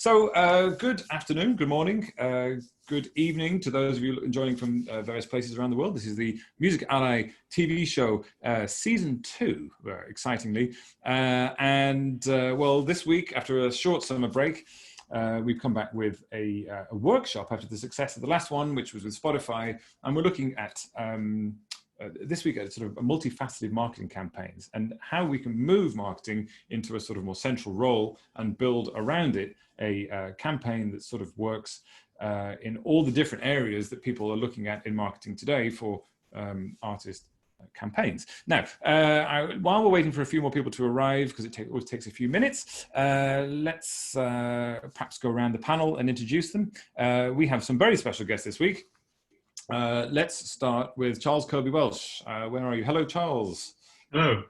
Good afternoon, good morning, good evening to those of you joining from various places around the world. This is the Music Ally TV show, season 2, excitingly. Well, this week, after a short summer break, we've come back with a workshop after the success of the last one, which was with Spotify, and we're looking at this week at sort of multifaceted marketing campaigns and how we can move marketing into a sort of more central role and build around it a campaign that sort of works in all the different areas that people are looking at in marketing today for artist campaigns. Now, while we're waiting for a few more people to arrive, because it always takes a few minutes, let's perhaps go around the panel and introduce them. We have some very special guests this week. Let's start with Charles Kirby-Welch. Where are you? Hello, Charles. Hello.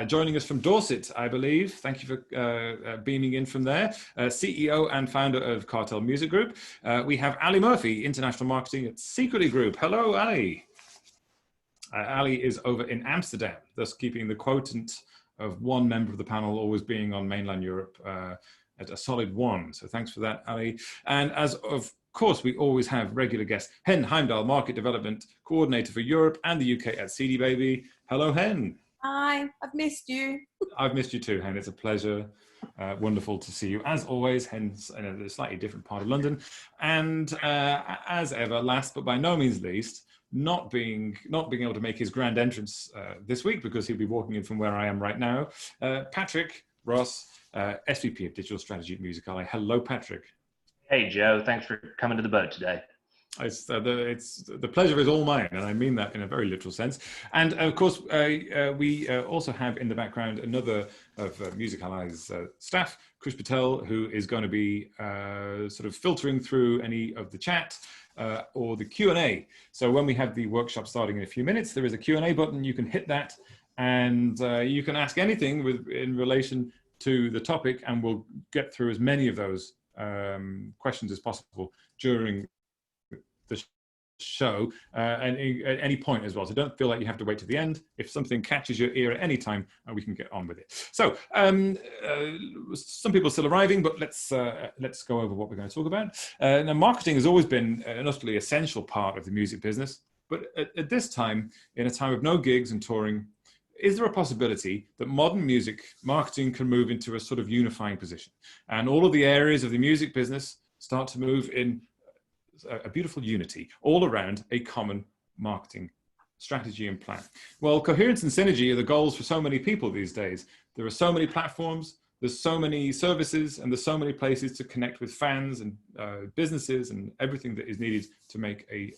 Joining us from Dorset, I believe. Thank you for beaming in from there. CEO and founder of Kartel Music Group. We have Ali Murphy, International Marketing at Secretly Group. Hello, Ali. Ali is over in Amsterdam, thus keeping the quotient of one member of the panel always being on mainland Europe at a solid 1. So thanks for that, Ali. And as of course, we always have regular guests. Heimdal, Market Development Coordinator for Europe and the UK at CD Baby. Hello, Hen. Hi, I've missed you. I've missed you too, Hen. It's a pleasure. Wonderful to see you. As always, Hen's in a slightly different part of London. And as ever, last but by no means least, not being able to make his grand entrance this week because he'll be walking in from where I am right now, Patrick Ross, SVP of Digital Strategy at Music Ally. Hello, Patrick. Hey, Joe. Thanks for coming to the boat today. The pleasure is all mine, and I mean that in a very literal sense. And of course, we also have in the background another of Music Ally's staff, Krish Patel, who is going to be sort of filtering through any of the chat or the Q&A. So when we have the workshop starting in a few minutes, there is a Q&A button. You can hit that, and you can ask anything in relation to the topic, and we'll get through as many of those questions as possible during the show and at any point as well. So don't feel like you have to wait to the end. If something catches your ear at any time, we can get on with it. So some people are still arriving, but let's go over what we're going to talk about. Now, marketing has always been an utterly essential part of the music business, but at this time, in a time of no gigs and touring, is there a possibility that modern music marketing can move into a sort of unifying position and all of the areas of the music business start to move in a beautiful unity all around a common marketing strategy and plan? Well, coherence and synergy are the goals for so many people these days. There are so many platforms, there's so many services, and there's so many places to connect with fans and businesses and everything that is needed to make a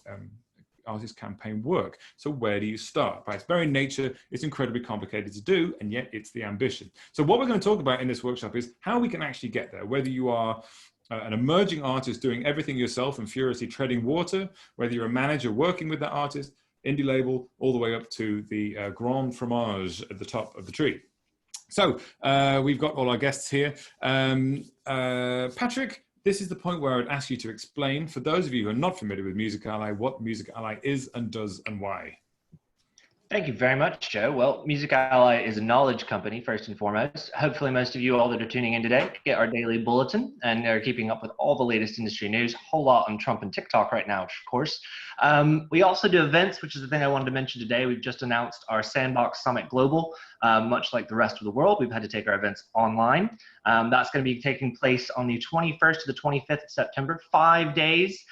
artist campaign work. So where do you start? By its very nature, it's incredibly complicated to do, and yet it's the ambition. So what we're going to talk about in this workshop is how we can actually get there, whether you are an emerging artist doing everything yourself and furiously treading water, whether you're a manager working with that artist, indie label, all the way up to the grand fromage at the top of the tree. So we've got all our guests here. Patrick, this is the point where I would ask you to explain, for those of you who are not familiar with Music Ally, what Music Ally is and does and why. Thank you very much, Joe. Well, Music Ally is a knowledge company, first and foremost. Hopefully most of you all that are tuning in today get our daily bulletin and are keeping up with all the latest industry news. A whole lot on Trump and TikTok right now, of course. We also do events, which is the thing I wanted to mention today. We've just announced our Sandbox Summit Global. Much like the rest of the world, we've had to take our events online. That's going to be taking place on the 21st to the 25th of September, 5 days,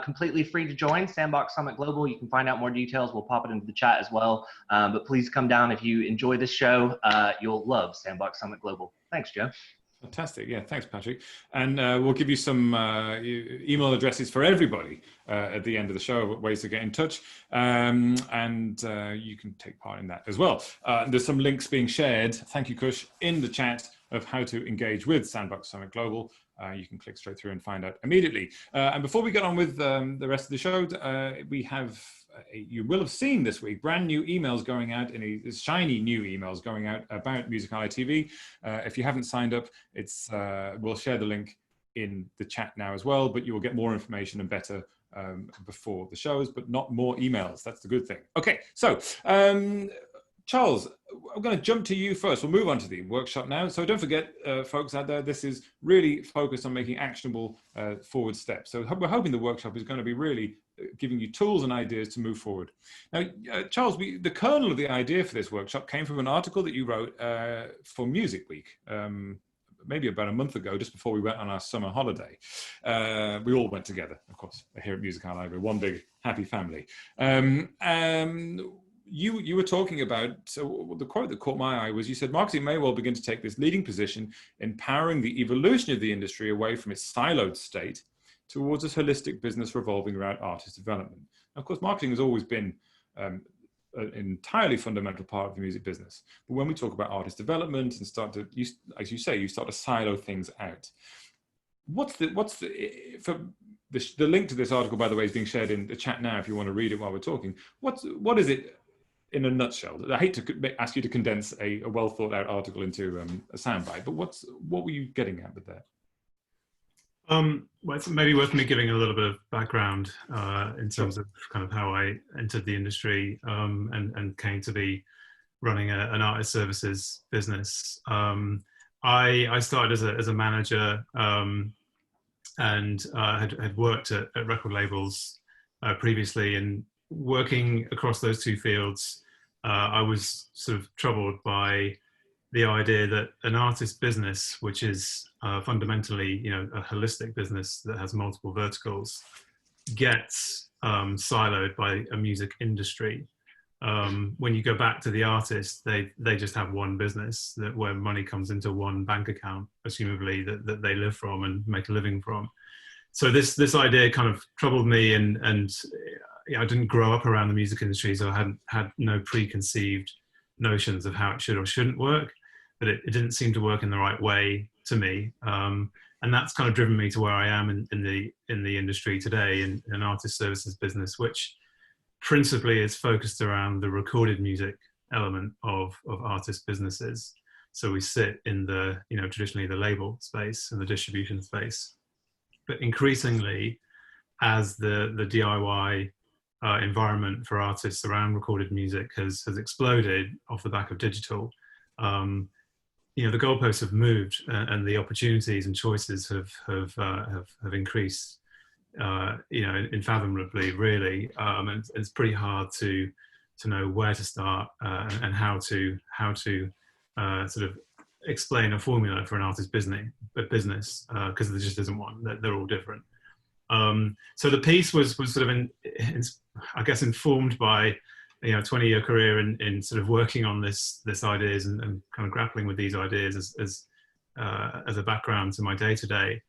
completely free to join. Sandbox Summit Global. You can find out more details. We'll pop it into the chat as well. But please come down if you enjoy this show. You'll love Sandbox Summit Global. Thanks, Joe. Fantastic. Yeah, thanks, Patrick. And we'll give you some email addresses for everybody at the end of the show, ways to get in touch. And you can take part in that as well. There's some links being shared, thank you, Kush, in the chat of how to engage with Sandbox Summit Global. You can click straight through and find out immediately. And before we get on with the rest of the show, we have, you will have seen this week, brand new emails going out, shiny new emails going out about Music Ally TV. If you haven't signed up, we'll share the link in the chat now as well, but you will get more information and better before the shows, but not more emails. That's the good thing. Okay, so Charles, I'm going to jump to you first. We'll move on to the workshop now. So don't forget, folks out there, this is really focused on making actionable forward steps. So we're hoping the workshop is going to be really giving you tools and ideas to move forward. Now, Charles, the kernel of the idea for this workshop came from an article that you wrote for Music Week, maybe about a month ago, just before we went on our summer holiday. We all went together, of course, here at Music Ally. We're one big happy family. You were talking about, so the quote that caught my eye was, you said, marketing may well begin to take this leading position, empowering the evolution of the industry away from its siloed state towards a holistic business revolving around artist development. Now, of course, marketing has always been an entirely fundamental part of the music business. But when we talk about artist development and start to, as you say, you start to silo things out. The link to this article, by the way, is being shared in the chat now if you want to read it while we're talking. What is it in a nutshell? I hate to ask you to condense a well thought out article into a soundbite, but what were you getting at with that? Well, it's maybe worth me giving a little bit of background in terms of kind of how I entered the industry and came to be running an artist services business. I started as a manager and had worked at record labels previously, and working across those two fields, I was sort of troubled by the idea that an artist business, which is fundamentally, a holistic business that has multiple verticals, gets siloed by a music industry. When you go back to the artist, they just have one business where money comes into one bank account, assumably that they live from and make a living from. So this idea kind of troubled me, and I didn't grow up around the music industry, so I had no preconceived notions of how it should or shouldn't work, but it didn't seem to work in the right way to me. And that's kind of driven me to where I am in the industry today, in an artist services business, which principally is focused around the recorded music element of artist businesses. So we sit in the, traditionally the label space and the distribution space, but increasingly as the DIY environment for artists around recorded music has exploded off the back of digital. The goalposts have moved, and the opportunities and choices have increased, unfathomably, really. And it's pretty hard to know where to start and how to sort of explain a formula for an artist business, because there just isn't one. They're all different. So the piece was sort of I guess informed by 20-year career in sort of working on this ideas and kind of grappling with these ideas as a background to my day-to-day.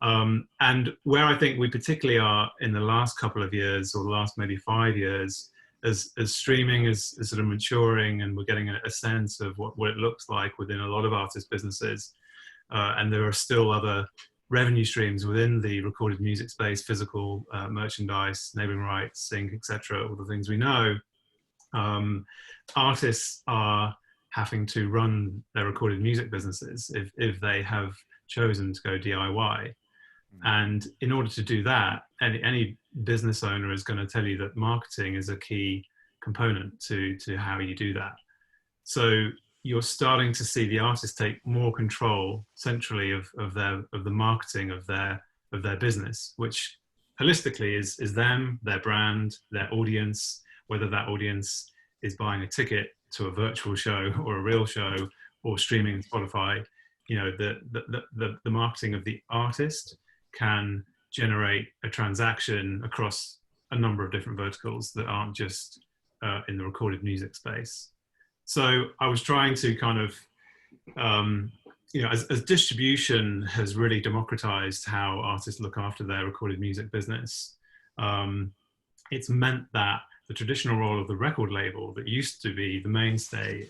And where I think we particularly are in the last couple of years, or the last maybe 5 years, as streaming is sort of maturing, and we're getting a sense of what it looks like within a lot of artist businesses. And there are still other revenue streams within the recorded music space: physical, merchandise, neighboring rights, sync, etc., all the things we know. Artists are having to run their recorded music businesses if they have chosen to go DIY. And in order to do that, any business owner is going to tell you that marketing is a key component to how you do that. So you're starting to see the artists take more control centrally of the marketing of their business, which holistically is them, their brand, their audience, whether that audience is buying a ticket to a virtual show or a real show or streaming Spotify. The marketing of the artist can generate a transaction across a number of different verticals that aren't just in the recorded music space. So I was trying to kind of, as distribution has really democratized how artists look after their recorded music business, it's meant that the traditional role of the record label that used to be the mainstay,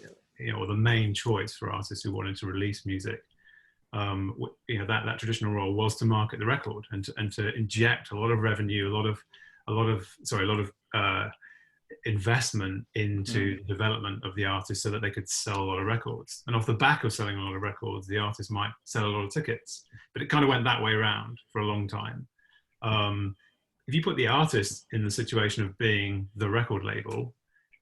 or the main choice for artists who wanted to release music, that traditional role was to market the record and to inject a lot of revenue, a lot of investment into the development of the artist so that they could sell a lot of records. And off the back of selling a lot of records, the artist might sell a lot of tickets. But it kind of went that way around for a long time. If you put the artist in the situation of being the record label,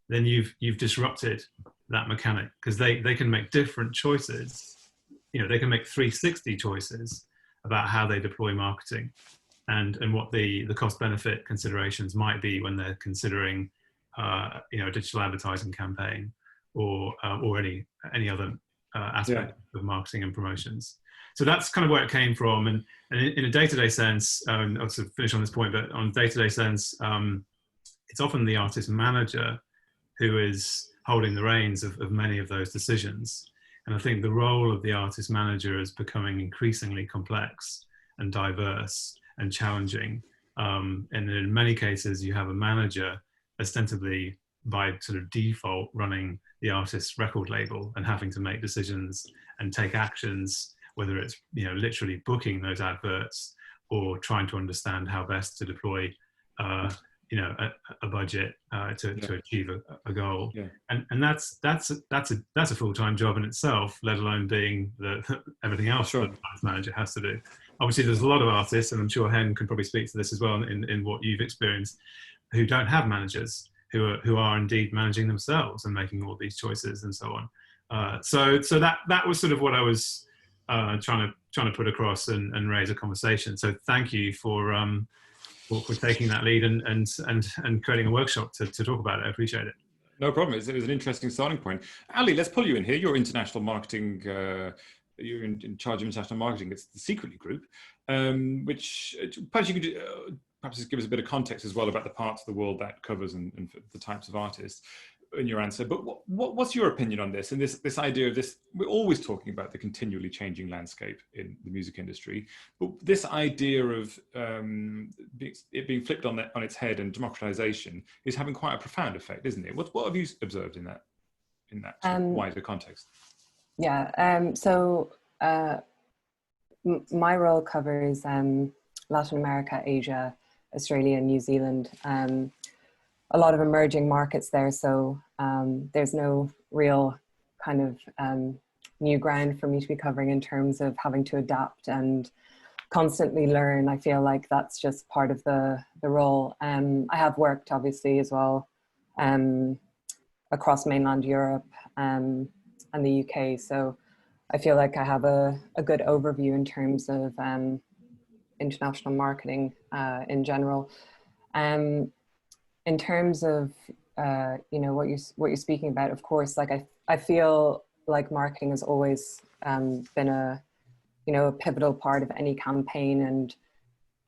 then you've disrupted that mechanic, because they can make different choices. They can make 360 choices about how they deploy marketing, and what the cost benefit considerations might be when they're considering a digital advertising campaign or any other aspect of marketing and promotions. So that's kind of where it came from. And in a day-to-day sense, I'll sort of finish on this point, but on a day-to-day sense, it's often the artist manager who is holding the reins of many of those decisions. And I think the role of the artist manager is becoming increasingly complex and diverse and challenging. And in many cases, you have a manager ostensibly by sort of default running the artist's record label and having to make decisions and take actions, whether it's literally booking those adverts or trying to understand how best to deploy a budget to achieve a goal. And that's a full-time job in itself, let alone being everything else that the artist manager has to do. Obviously there's a lot of artists, and I'm sure Hen can probably speak to this as well in what you've experienced, who don't have managers, who are indeed managing themselves and making all these choices and so on. So that was sort of what I was trying to put across and raise a conversation. So thank you for taking that lead and creating a workshop to talk about it. I appreciate it. No problem. It was an interesting starting point. Ali, let's pull you in here. You're international marketing. You're in charge of international marketing. It's the Secretly Group, which perhaps you could perhaps just give us a bit of context as well about the parts of the world that covers and the types of artists in your answer. But what's your opinion on this? And this idea of this, we're always talking about the continually changing landscape in the music industry, but this idea of it being flipped on its head and democratization is having quite a profound effect, isn't it? What have you observed in that wider context? So my role covers Latin America, Asia, Australia, New Zealand, a lot of emerging markets there. So there's no real kind of new ground for me to be covering in terms of having to adapt and constantly learn. I feel like that's just part of the role. I have worked obviously as well across mainland Europe and the UK. So I feel like I have a good overview in terms of international marketing in general. In terms of what you're speaking about, of course, like I feel like marketing has always been a pivotal part of any campaign,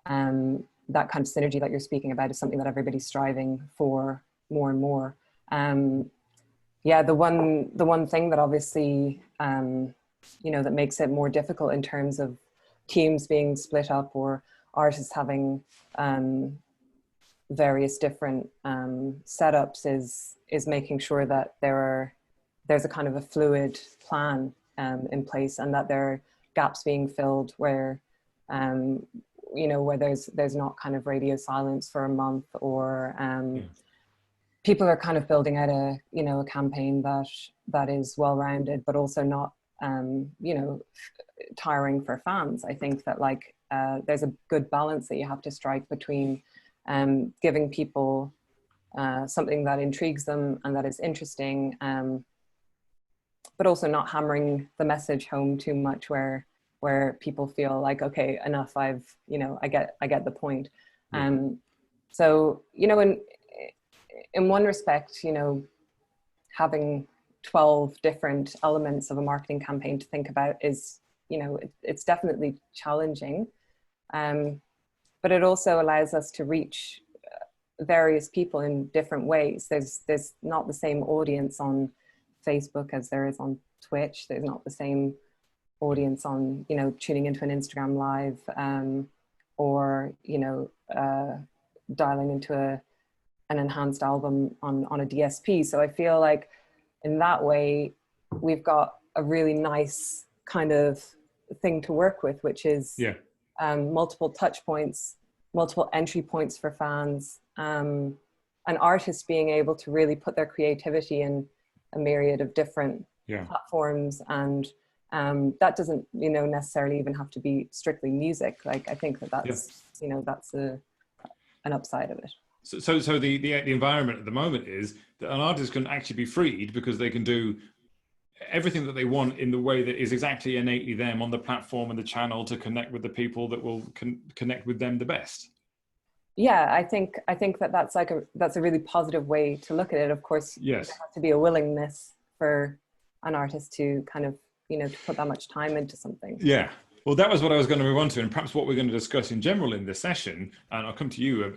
and that kind of synergy that you're speaking about is something that everybody's striving for more and more. The one thing that obviously that makes it more difficult in terms of teams being split up or artists having various different setups is making sure that there's a kind of a fluid plan in place, and that there are gaps being filled where where there's not kind of radio silence for a month, or people are kind of building out a campaign that is well-rounded but also not tiring for fans. I think that there's a good balance that you have to strike between giving people something that intrigues them and that is interesting, but also not hammering the message home too much where people feel like, okay, enough, I get the point. So in one respect, having 12 different elements of a marketing campaign to think about is, it's definitely challenging. But it also allows us to reach various people in different ways. There's not the same audience on Facebook as there is on Twitch. There's not the same audience on, tuning into an Instagram live, or, dialing into an enhanced album on a DSP. So I feel like in that way, we've got a really nice kind of thing to work with, which is multiple touch points, multiple entry points for fans, and artists being able to really put their creativity in a myriad of different platforms. And that doesn't, necessarily even have to be strictly music. Like, I think that's, that's an upside of it. So the environment at the moment is that an artist can actually be freed because they can do everything that they want in the way that is exactly innately them on the platform and the channel to connect with the people that will connect with them the best. Yeah, I think that's a really positive way to look at it. Of course, yes, there has to be a willingness for an artist to kind of, you know, to put that much time into something. Yeah. Well, that was what I was going to move on to, and perhaps what we're going to discuss in general in this session. And I'll come to you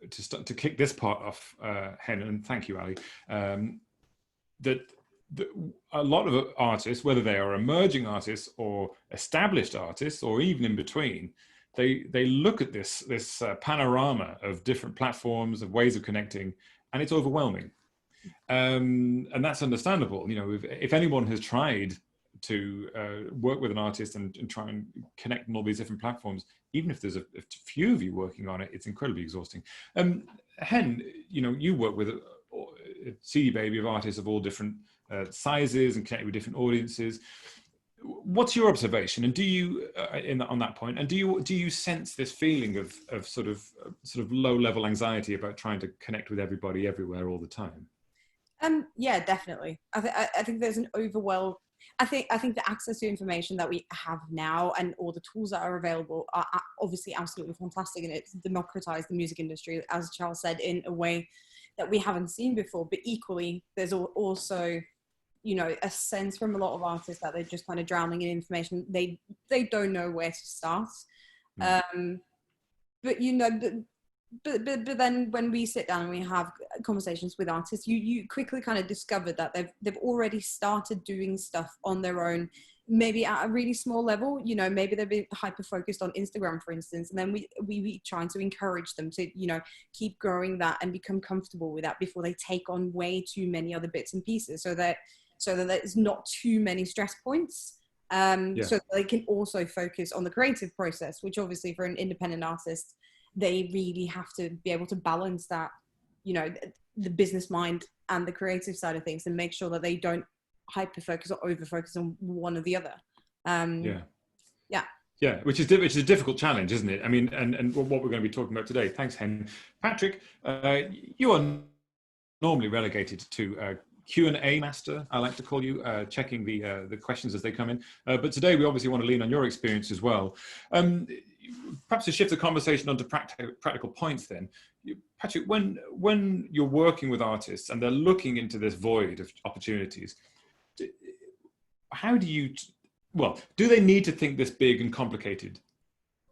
to kick this part off, Hen, and thank you, Ali. That a lot of artists, whether they are emerging artists or established artists, or even in between, they look at this panorama of different platforms, of ways of connecting, and it's overwhelming. And that's understandable. You know, if anyone has tried to work with an artist and try and connect on all these different platforms, even if there's a few of you working on it, it's incredibly exhausting. Hen, you know, you work with a CD baby of artists of all different sizes and connect with different audiences. What's your observation, and do you on that point, and do you sense this feeling of sort of low level anxiety about trying to connect with everybody everywhere all the time? Yeah, definitely. I think there's an overwhelm. I think the access to information that we have now and all the tools that are available are obviously absolutely fantastic, and it's democratized the music industry, as Charles said, in a way that we haven't seen before. But equally, there's also, you know, a sense from a lot of artists that they're just kind of drowning in information. They don't know where to start. But you know, but then when we sit down and we have conversations with artists, you quickly kind of discover that they've already started doing stuff on their own, maybe at a really small level. You know, maybe they've been hyper focused on Instagram, for instance, and then we trying to encourage them to, you know, keep growing that and become comfortable with that before they take on way too many other bits and pieces, so that there's not too many stress points. So that they can also focus on the creative process, which obviously for an independent artist, they really have to be able to balance that, you know, the business mind and the creative side of things, and make sure that they don't hyper focus or over focus on one or the other. Yeah, which is a difficult challenge, isn't it? I mean, and what we're going to be talking about today. Thanks, Hen. Patrick, you are normally relegated to Q&A master, I like to call you, checking the questions as they come in. But today we obviously want to lean on your experience as well. Perhaps to shift the conversation onto practical points then. Patrick, when you're working with artists and they're looking into this void of opportunities, how do you, do they need to think this big and complicated,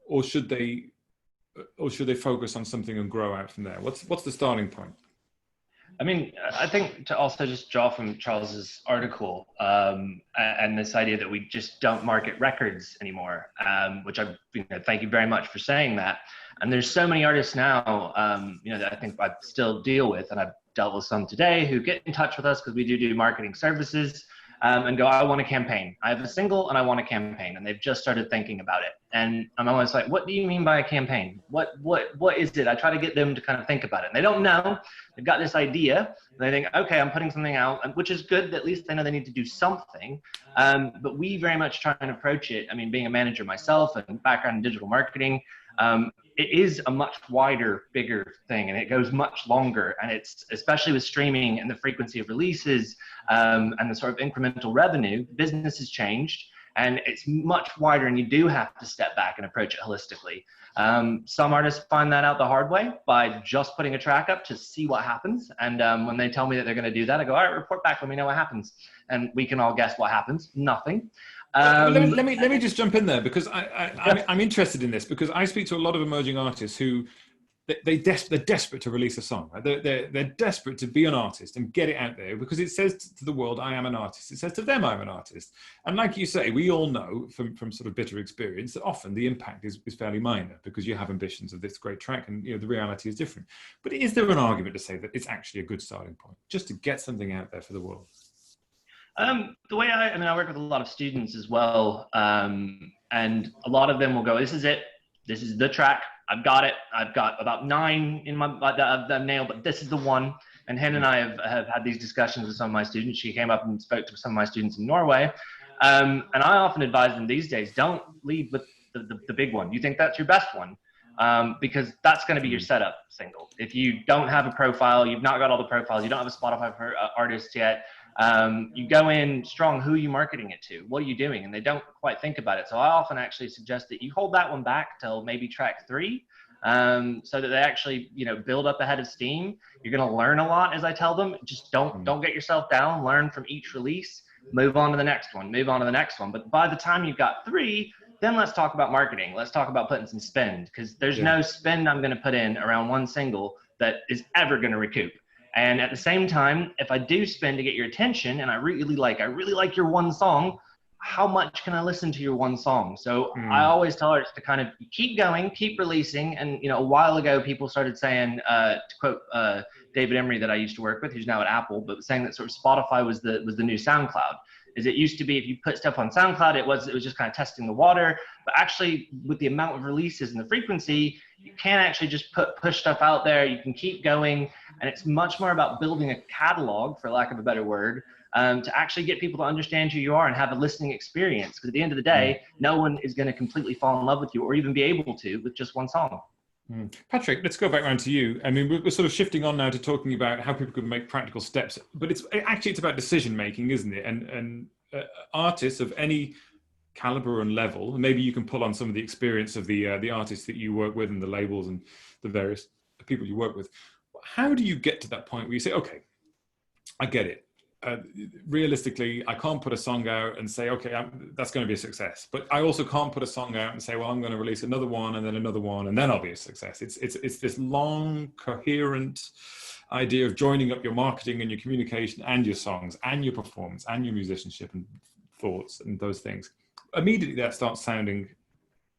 or should they focus on something and grow out from there? What's the starting point? I mean, I think to also just draw from Charles's article and this idea that we just don't market records anymore, which thank you very much for saying that. And there's so many artists now, that I think I still deal with, and I've dealt with some today, who get in touch with us because we do marketing services, and go, I want a campaign. I have a single and I want a campaign, and they've just started thinking about it. And I'm always like, what do you mean by a campaign? What is it? I try to get them to kind of think about it. And they don't know. They've got this idea. And they think, okay, I'm putting something out, which is good. At least they know they need to do something. But we very much try and approach it. I mean, being a manager myself and background in digital marketing, it is a much wider, bigger thing, and it goes much longer. And it's, especially with streaming and the frequency of releases and the sort of incremental revenue, business has changed. And it's much wider, and you do have to step back and approach it holistically. Some artists find that out the hard way by just putting a track up to see what happens. And when they tell me that they're going to do that, I go, all right, report back, let me know what happens. And we can all guess what happens. Nothing. Let me just jump in there, because I'm interested in this, because I speak to a lot of emerging artists who they're desperate to release a song. They're desperate to be an artist and get it out there, because it says to the world, I am an artist. It says to them, I'm an artist. And like you say, we all know from sort of bitter experience that often the impact is fairly minor, because you have ambitions of this great track, and the reality is different. But is there an argument to say that it's actually a good starting point, just to get something out there for the world? The way I work with a lot of students as well, and a lot of them will go, this is it. This is the track. I've got it. I've got about 9 in my I've nailed, but this is the one. And Hen and I have had these discussions with some of my students. She came up and spoke to some of my students in Norway. And I often advise them these days, don't lead with the big one. You think that's your best one. because that's going to be your setup single. If you don't have a profile, you've not got all the profiles, you don't have a Spotify for artists yet, you go in strong. Who are you marketing it to? What are you doing? And they don't quite think about it. So I often actually suggest that you hold that one back till maybe track 3, so that they actually, build up ahead of steam. You're going to learn a lot, as I tell them. Just don't get yourself down. Learn from each release. Move on to the next one. Move on to the next one. But by the time you've got 3, then let's talk about marketing. Let's talk about putting some spend, because there's no spend I'm going to put in around one single that is ever going to recoup. And at the same time, if I do spend to get your attention, and I really like your one song, how much can I listen to your one song? So I always tell artists to kind of keep going, keep releasing. And, a while ago, people started saying, to quote David Emery that I used to work with, who's now at Apple, but saying that sort of Spotify was the new SoundCloud. Is it used to be if you put stuff on SoundCloud, it was just kind of testing the water. But actually, with the amount of releases and the frequency, you can actually just push stuff out there. You can keep going. And it's much more about building a catalog, for lack of a better word, to actually get people to understand who you are and have a listening experience. Because at the end of the day, no one is going to completely fall in love with you or even be able to with just one song. Patrick, let's go back around to you. I mean, we're sort of shifting on now to talking about how people can make practical steps, but it's about decision making, isn't it? And artists of any caliber and level, maybe you can pull on some of the experience of the artists that you work with and the labels and the various people you work with. How do you get to that point where you say, okay, I get it. Realistically, I can't put a song out and say, okay, that's going to be a success. But I also can't put a song out and say, well, I'm going to release another one and then another one, and then I'll be a success. It's this long, coherent idea of joining up your marketing and your communication and your songs and your performance and your musicianship and thoughts and those things. Immediately that starts sounding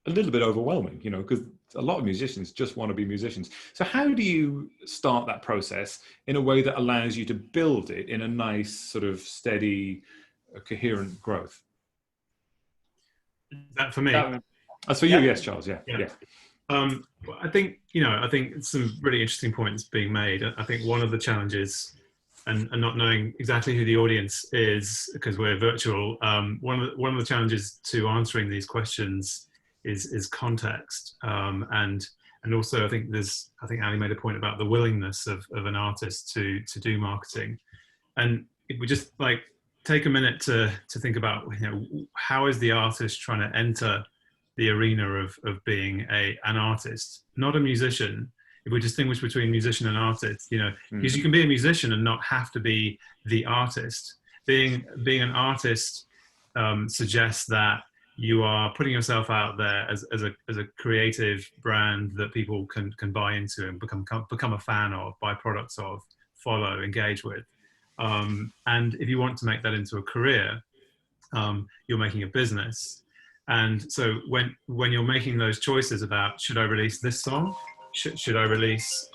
a little bit overwhelming, because a lot of musicians just want to be musicians. So how do you start that process in a way that allows you to build it in a nice sort of steady, coherent growth? Is that for me? That's for you, yes, Charles. Yeah. I think some really interesting points being made. I think one of the challenges, and not knowing exactly who the audience is because we're virtual, one of the challenges to answering these questions is context, and also I think Ali made a point about the willingness of an artist to do marketing, and if we just take a minute to think about how is the artist trying to enter the arena of being an artist, not a musician. If we distinguish between musician and artist, because you can be a musician and not have to be the artist. Being an artist suggests that you are putting yourself out there as a creative brand that people can buy into and become a fan of, buy products of, follow, engage with. And if you want to make that into a career, you're making a business. And so when you're making those choices about, should I release this song? Should I release,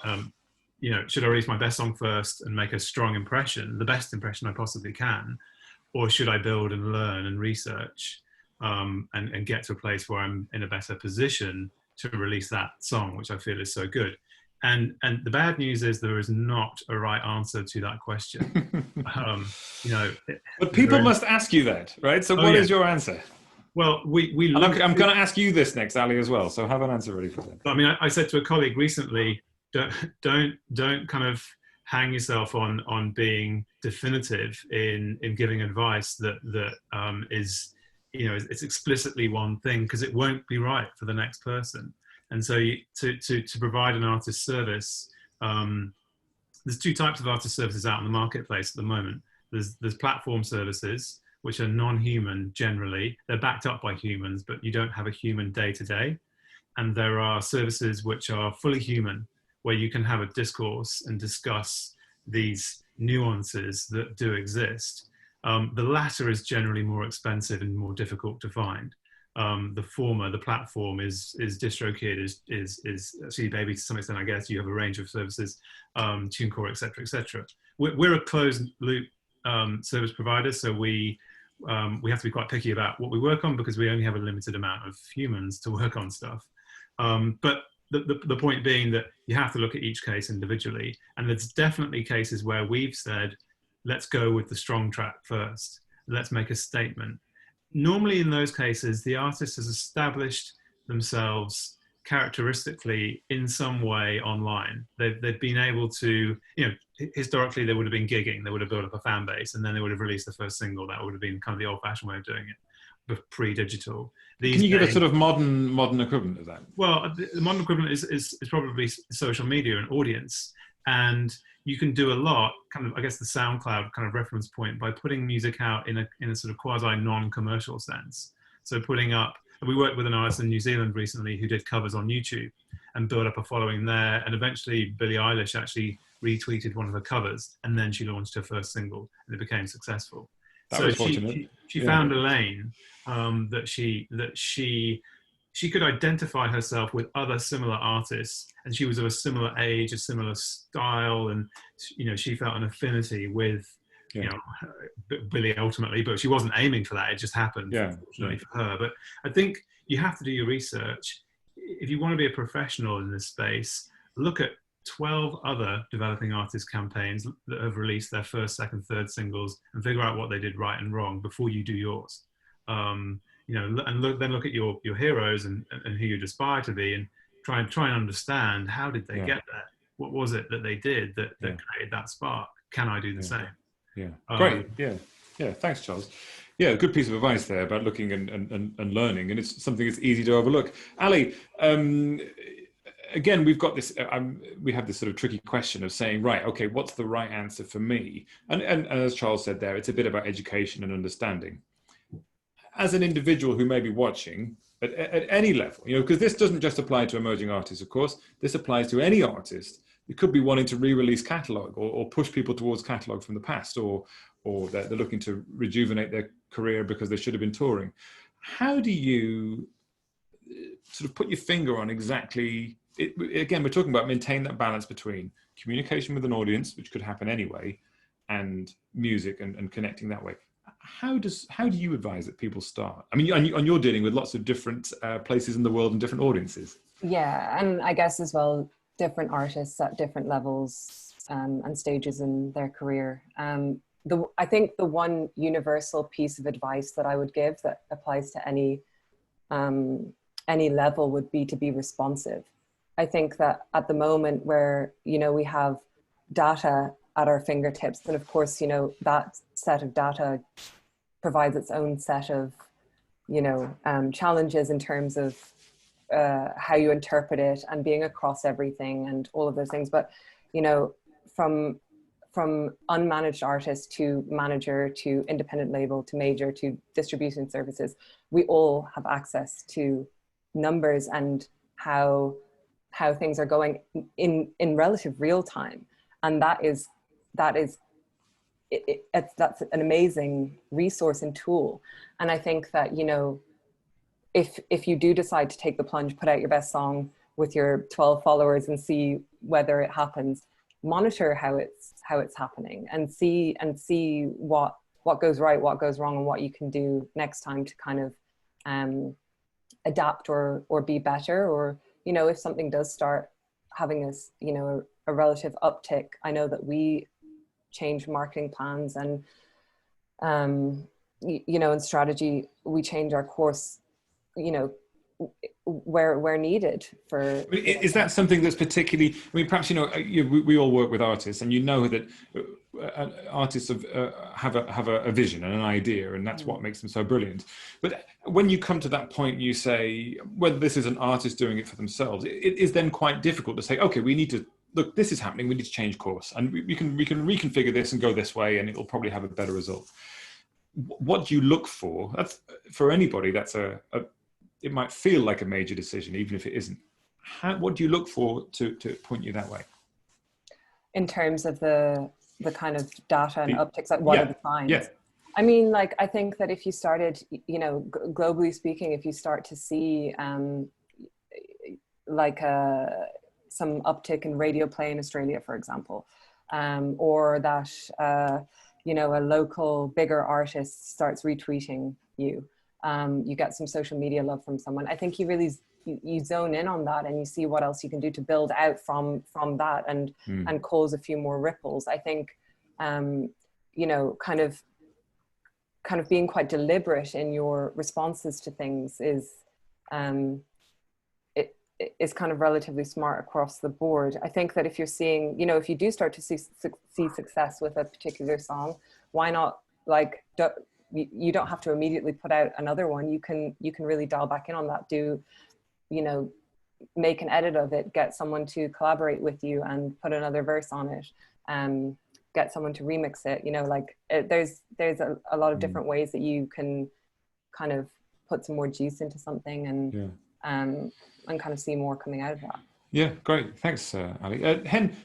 should I release my best song first and make a strong impression, the best impression I possibly can? Or should I build and learn and research and get to a place where I'm in a better position to release that song, which I feel is so good? And the bad news is there is not a right answer to that question. But people must ask you that, right? So what is your answer? Well, I'm going to ask you this next, Ali, as well. So have an answer ready for that. I mean, I said to a colleague recently, don't kind of hang yourself on being definitive in giving advice that is, it's explicitly one thing, because it won't be right for the next person. And so to provide an artist service, there's two types of artist services out in the marketplace at the moment. There's platform services, which are non-human generally. They're backed up by humans, but you don't have a human day-to-day. And there are services which are fully human, where you can have a discourse and discuss these nuances that do exist. The latter is generally more expensive and more difficult to find. The former, the platform, is DistroKid, is CD Baby to some extent, I guess. You have a range of services, TuneCore, et cetera. We're a closed loop service provider, so we have to be quite picky about what we work on, because we only have a limited amount of humans to work on stuff. But the point being that you have to look at each case individually, and there's definitely cases where we've said, let's go with the strong track first. Let's make a statement. Normally in those cases, the artist has established themselves characteristically in some way online. They've been able to, historically they would have been gigging, they would have built up a fan base, and then they would have released the first single. That would have been kind of the old-fashioned way of doing it, but pre-digital. Can you give a sort of modern equivalent of that? Well, the modern equivalent is probably social media and audience, and you can do a lot, kind of, I guess, the SoundCloud kind of reference point by putting music out in a sort of quasi non-commercial sense. So putting up, we worked with an artist in New Zealand recently who did covers on YouTube and built up a following there. And eventually Billie Eilish actually retweeted one of her covers, and then she launched her first single and it became successful. That was fortunate. She found a lane that she could identify herself with other similar artists, and she was of a similar age, a similar style, and she felt an affinity with Billie ultimately, but she wasn't aiming for that. It just happened, fortunately for her. But I think you have to do your research. If you want to be a professional in this space, look at 12 other developing artist campaigns that have released their first, second, third singles and figure out what they did right and wrong before you do yours. And then look at your heroes and who you'd aspire to be, and try and understand, how did they get there? What was it that they did that created that spark? Can I do the same? Great. Thanks, Charles. Good piece of advice there about looking and learning, and it's something that's easy to overlook. Ali, again, we've got this. We have this sort of tricky question of saying, right, okay, what's the right answer for me? And as Charles said there, it's a bit about education and understanding. As an individual who may be watching at any level, because this doesn't just apply to emerging artists, of course, this applies to any artist. It could be wanting to re-release catalogue or push people towards catalogue from the past, or they're looking to rejuvenate their career because they should have been touring. How do you sort of put your finger on exactly, again, we're talking about maintain that balance between communication with an audience, which could happen anyway, and music and connecting that way. How do you advise that people start? I mean, and you're dealing with lots of different places in the world and different audiences. Yeah, and I guess as well, different artists at different levels and stages in their career. I think the one universal piece of advice that I would give that applies to any level would be to be responsive. I think that at the moment where, we have data at our fingertips, and of course, that set of data provides its own set of, challenges in terms of how you interpret it and being across everything and all of those things. But, from unmanaged artist to manager to independent label to major to distribution services, we all have access to numbers and how things are going in relative real time. And that's an amazing resource and tool. And I think that, if you do decide to take the plunge, put out your best song with your 12 followers and see whether it happens, monitor how it's happening and see what goes right, what goes wrong, and what you can do next time to kind of adapt or be better. Or, if something does start having this, a relative uptick, I know that we change marketing plans and, in strategy, we change our course, where needed for. Is that something that's particularly, perhaps, we all work with artists, and that artists have a vision and an idea, and that's what makes them so brilliant. But when you come to that point, you say, whether this is an artist doing it for themselves, it is then quite difficult to say, okay, we need to, look, this is happening, we need to change course, and we can reconfigure this and go this way, and it'll probably have a better result. What do you look for? That's, for anybody, that's it might feel like a major decision, even if it isn't. What do you look for to point you that way? In terms of the kind of data and upticks, like what are the signs? Yeah. I mean, like, I think that if you started, globally speaking, if you start to see some uptick in radio play in Australia, for example, or that, a local bigger artist starts retweeting you, you get some social media love from someone. I think you really, you zone in on that and you see what else you can do to build out from that and cause a few more ripples. I think, kind of being quite deliberate in your responses to things is, is kind of relatively smart across the board. I think that if you're seeing, you know, if you do start to see success with a particular song, why not, like, you don't have to immediately put out another one. You can really dial back in on that, do, you know, make an edit of it, get someone to collaborate with you and put another verse on it, get someone to remix it, you know, like there's a lot of different ways that you can kind of put some more juice into something and kind of see more coming out of that. Yeah, great. Thanks, Ali. Hen,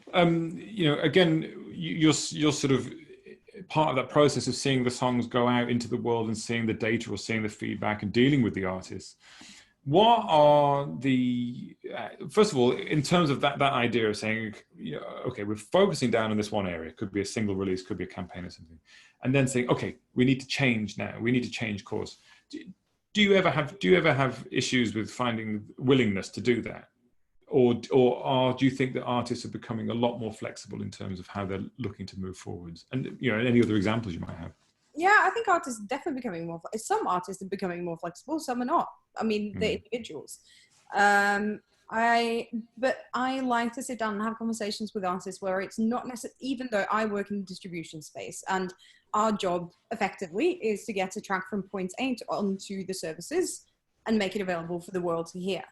you know, again, you're sort of part of that process of seeing the songs go out into the world and seeing the data or seeing the feedback and dealing with the artists. What are the, first of all, in terms of that idea of saying, you know, okay, we're focusing down on this one area, could be a single release, could be a campaign or something, and then saying, okay, we need to change now, we need to change course. Do you ever have issues with finding willingness to do that? Or do you think that artists are becoming a lot more flexible in terms of how they're looking to move forwards? And, you know, any other examples you might have? Yeah, I think artists are definitely becoming more. Some artists are becoming more flexible. Some are not. I mean, they're individuals. But I like to sit down and have conversations with artists where it's not necessarily. Even though I work in the distribution space, and our job effectively is to get a track from point A onto the services and make it available for the world to hear.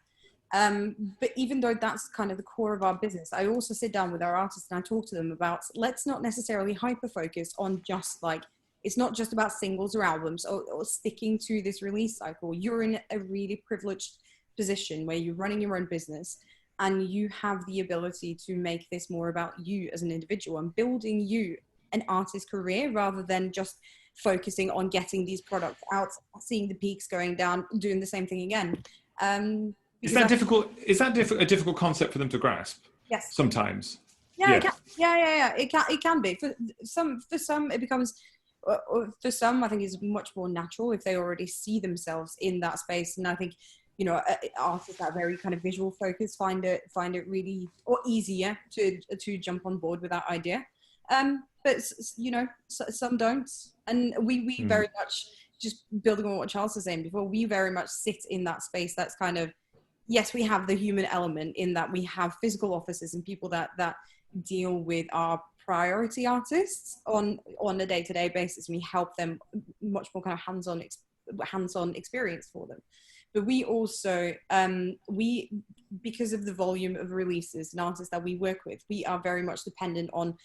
But even though that's kind of the core of our business, I also sit down with our artists and I talk to them about, let's not necessarily hyper focus on just like. It's not just about singles or albums or sticking to this release cycle. You're in a really privileged position where you're running your own business and you have the ability to make this more about you as an individual and building you an artist career rather than just focusing on getting these products out, seeing the peaks going down, doing the same thing again. Is that difficult? Is that a difficult concept for them to grasp? Yes. Sometimes. Yeah. It can be. For some, it becomes. For some, I think it's much more natural if they already see themselves in that space. And I think, you know, artists that are very kind of visual focused find it really or easier to jump on board with that idea. But you know, some don't. And we very much, just building on what Charles was saying before, we very much sit in that space. That's kind of, yes, we have the human element in that we have physical offices and people that deal with our priority artists on a day-to-day basis. We help them much more kind of hands-on experience for them. But we also, because of the volume of releases and artists that we work with, we are very much dependent on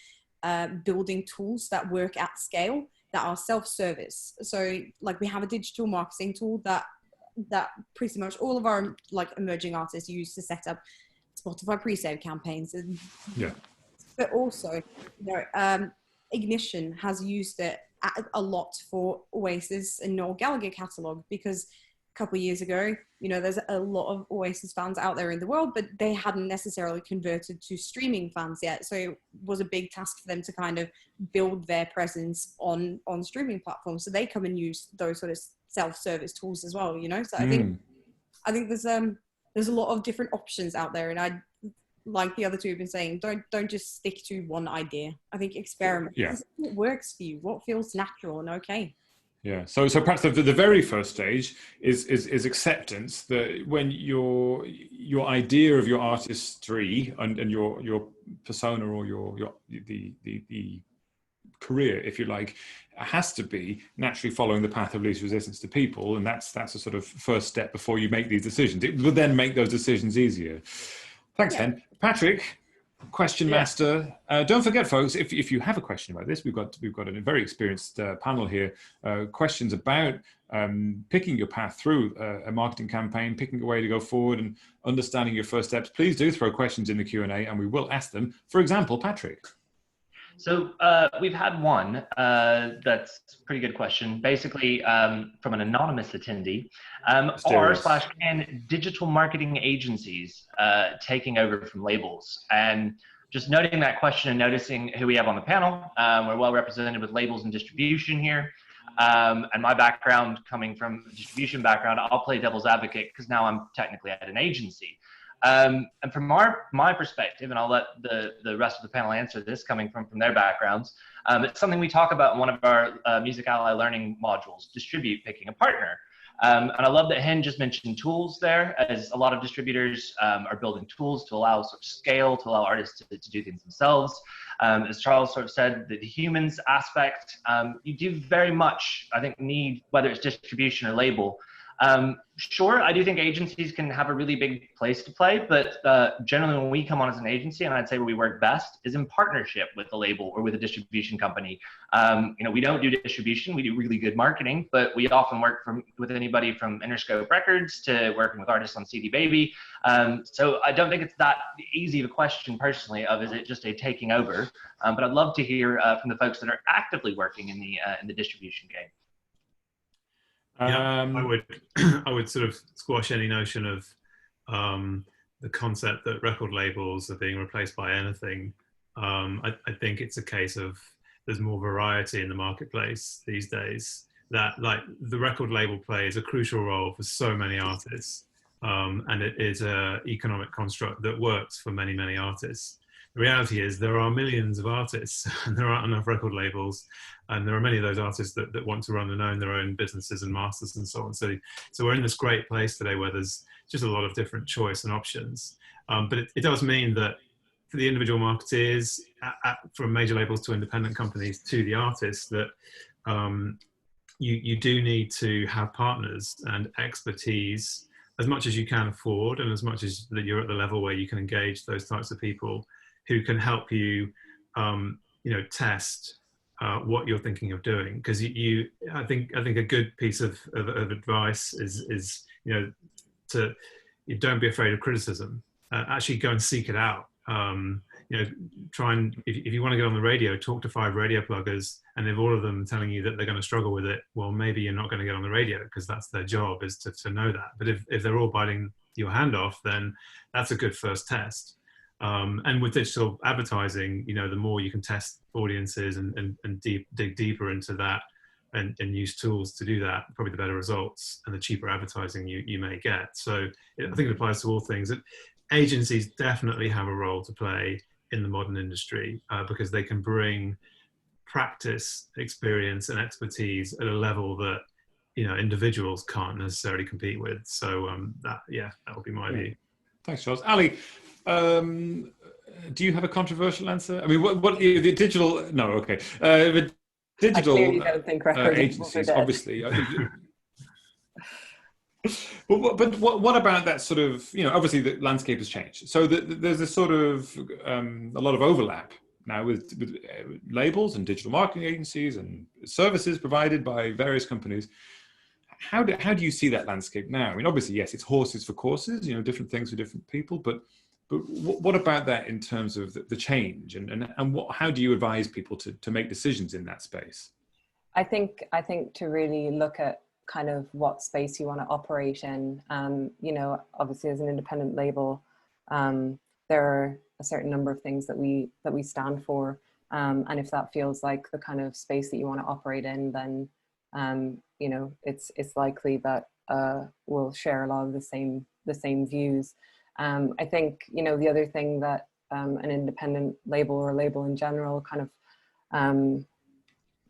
building tools that work at scale, that are self-service. So like we have a digital marketing tool that pretty much all of our like emerging artists use to set up Spotify pre-save campaigns. And but also, you know, Ignition has used it a lot for Oasis and Noel Gallagher catalogue, because a couple of years ago, you know, there's a lot of Oasis fans out there in the world, but they hadn't necessarily converted to streaming fans yet. So it was a big task for them to kind of build their presence on streaming platforms. So they come and use those sort of self-service tools as well, you know. So I think there's a lot of different options out there, and I, like the other two have been saying, don't just stick to one idea. I think experiment. Yeah. What works for you? What feels natural and okay? Yeah. So perhaps the very first stage is acceptance, that when your idea of your artistry and your persona or the career, if you like, has to be naturally following the path of least resistance to people, and that's a sort of first step before you make these decisions. It will then make those decisions easier. Thanks, Hen. Patrick, question master. Don't forget, folks, if you have a question about this, we've got a very experienced panel here. Questions about picking your path through a marketing campaign, picking a way to go forward, and understanding your first steps. Please do throw questions in the Q&A, and we will ask them. For example, Patrick. So we've had one that's a pretty good question, basically from an anonymous attendee. Are/can digital marketing agencies taking over from labels? And just noting that question and noticing who we have on the panel, we're well represented with labels and distribution here. And my background, coming from a distribution background, I'll play devil's advocate because now I'm technically at an agency. And from my perspective, and I'll let the rest of the panel answer this, coming from their backgrounds, it's something we talk about in one of our Music Ally learning modules, distribute, picking a partner. And I love that Hen just mentioned tools there, as a lot of distributors are building tools to allow sort of scale, to allow artists to do things themselves. As Charles sort of said, the humans aspect, you do very much, I think, need, whether it's distribution or label. Sure, I do think agencies can have a really big place to play, but generally when we come on as an agency, and I'd say where we work best is in partnership with the label or with a distribution company. We don't do distribution, we do really good marketing, but we often work with anybody from Interscope Records to working with artists on CD Baby. So I don't think it's that easy of a question personally of, is it just a taking over? But I'd love to hear from the folks that are actively working in the distribution game. Yeah, I would sort of squash any notion of the concept that record labels are being replaced by anything. I think it's a case of there's more variety in the marketplace these days, that like the record label plays a crucial role for so many artists, and it is an economic construct that works for many, many artists. The reality is there are millions of artists and there aren't enough record labels, and there are many of those artists that want to run and own their own businesses and masters and so on. So we're in this great place today where there's just a lot of different choice and options. But it does mean that for the individual marketeers, from major labels to independent companies to the artists, that you do need to have partners and expertise as much as you can afford, and as much as that you're at the level where you can engage those types of people who can help you, test what you're thinking of doing. Because I think a good piece of advice is to don't be afraid of criticism. Actually, go and seek it out. Try and if you want to get on the radio, talk to 5 radio pluggers, and if all of them telling you that they're going to struggle with it, well, maybe you're not going to get on the radio, because that's their job, is to know that. But if they're all biting your hand off, then that's a good first test. And with digital advertising, the more you can test audiences and dig deeper into that and use tools to do that, probably the better results and the cheaper advertising you may get. So I think it applies to all things. That agencies definitely have a role to play in the modern industry, because they can bring practice, experience and expertise at a level that individuals can't necessarily compete with. So that would be my view. Thanks, Charles. Ali, do you have a controversial answer? I mean, what the digital? No, okay. The digital agencies, obviously. But what about that sort of? Obviously the landscape has changed. So there's a sort of a lot of overlap now with labels and digital marketing agencies and services provided by various companies. How do you see that landscape now? I mean, obviously, yes, it's horses for courses. Different things for different people, but what about that in terms of the change, and how do you advise people to make decisions in that space? I think to really look at kind of what space you want to operate in. Obviously as an independent label, there are a certain number of things that we stand for, and if that feels like the kind of space that you want to operate in, then it's likely that we'll share a lot of the same views. I think, the other thing that an independent label or label in general kind of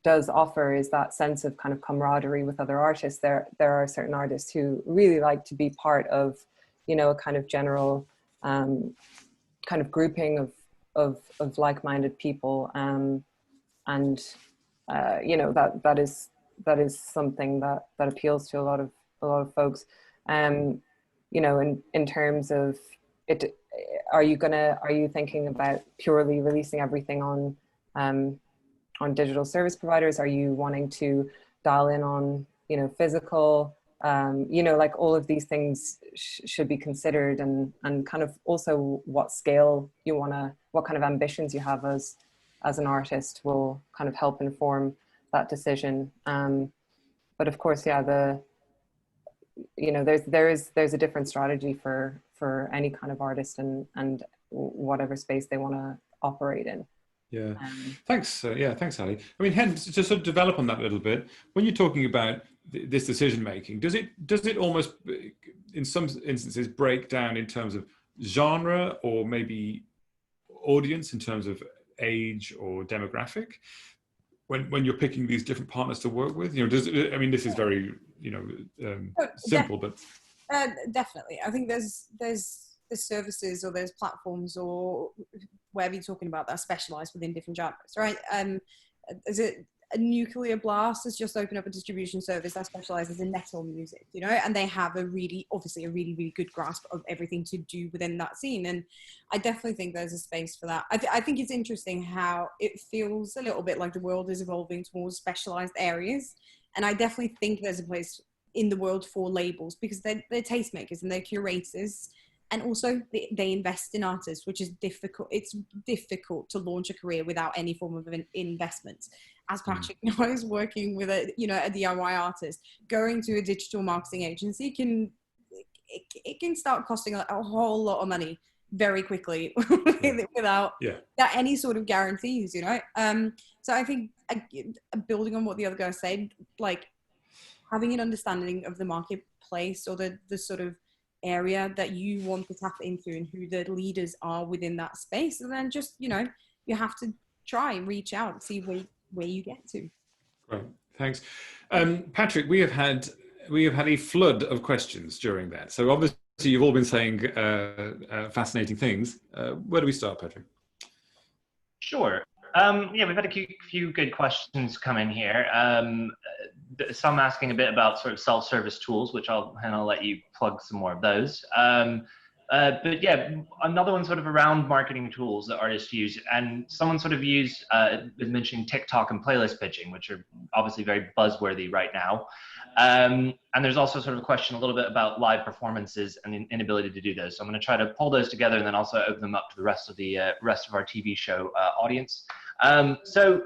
does offer is that sense of kind of camaraderie with other artists. There are certain artists who really like to be part of, a kind of general kind of grouping of like-minded people. And that is something that appeals to a lot of folks. In terms of it, are you thinking about purely releasing everything on digital service providers? Are you wanting to dial in on physical? Like all of these things should be considered, and kind of also what scale you what kind of ambitions you have as an artist will kind of help inform that decision. But of course, there's a different strategy for any kind of artist and whatever space they want to operate in. Yeah. Thanks. Thanks, Ali. I mean, Hen, to sort of develop on that a little bit, when you're talking about this decision making, does it almost, in some instances, break down in terms of genre or maybe audience in terms of age or demographic? when you're picking these different partners to work with? You know, I mean, this is very, you know, simple, but definitely, I think there's services or there's platforms or whatever you're talking about that are specialized within different genres, right? Is it a Nuclear Blast has just opened up a distribution service that specializes in metal music, you know, and they have obviously a really good grasp of everything to do within that scene. And I definitely think there's a space for that. I think it's interesting how it feels a little bit like the world is evolving towards specialized areas. And I definitely think there's a place in the world for labels because they're tastemakers and they're curators. And also they invest in artists, which is difficult. It's difficult to launch a career without any form of an investment. As Patrick knows, working with a DIY artist, going to a digital marketing agency can start costing a whole lot of money very quickly without any sort of guarantees, you know. So I think building on what the other guy said, like having an understanding of the marketplace or the sort of area that you want to tap into and who the leaders are within that space, and then just, you know, you have to try and reach out and see where you get to. Great, thanks. Patrick, we have had a flood of questions during that, so obviously you've all been saying fascinating things. Where do we start, Patrick? Sure. Yeah, we've had a few good questions come in here. Some asking a bit about sort of self-service tools, which I'll let you plug some more of those. But yeah, another one sort of around marketing tools that artists use, and someone sort of was mentioning TikTok and playlist pitching, which are obviously very buzzworthy right now. And there's also sort of a question a little bit about live performances and the inability to do those. So I'm going to try to pull those together and then also open them up to the rest of our TV show audience. So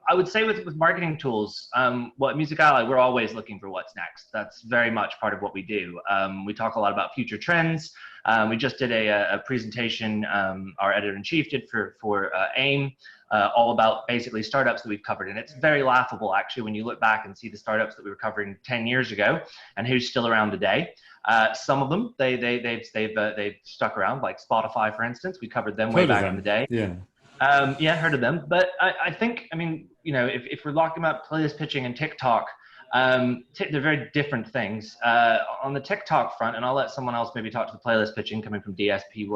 I would say with marketing tools, at Music Ally, we're always looking for what's next. That's very much part of what we do. We talk a lot about future trends. We just did a presentation, our editor-in-chief did for AIM, all about basically startups that we've covered. And it's very laughable, actually, when you look back and see the startups that we were covering 10 years ago and who's still around today. Some of them, they've stuck around, like Spotify, for instance. We covered them way back in the day. Yeah. Yeah, heard of them. But I think, I mean, you know, if we're talking about playlist pitching and TikTok, they're very different things. On the TikTok front, and I'll let someone else maybe talk to the playlist pitching coming from DSP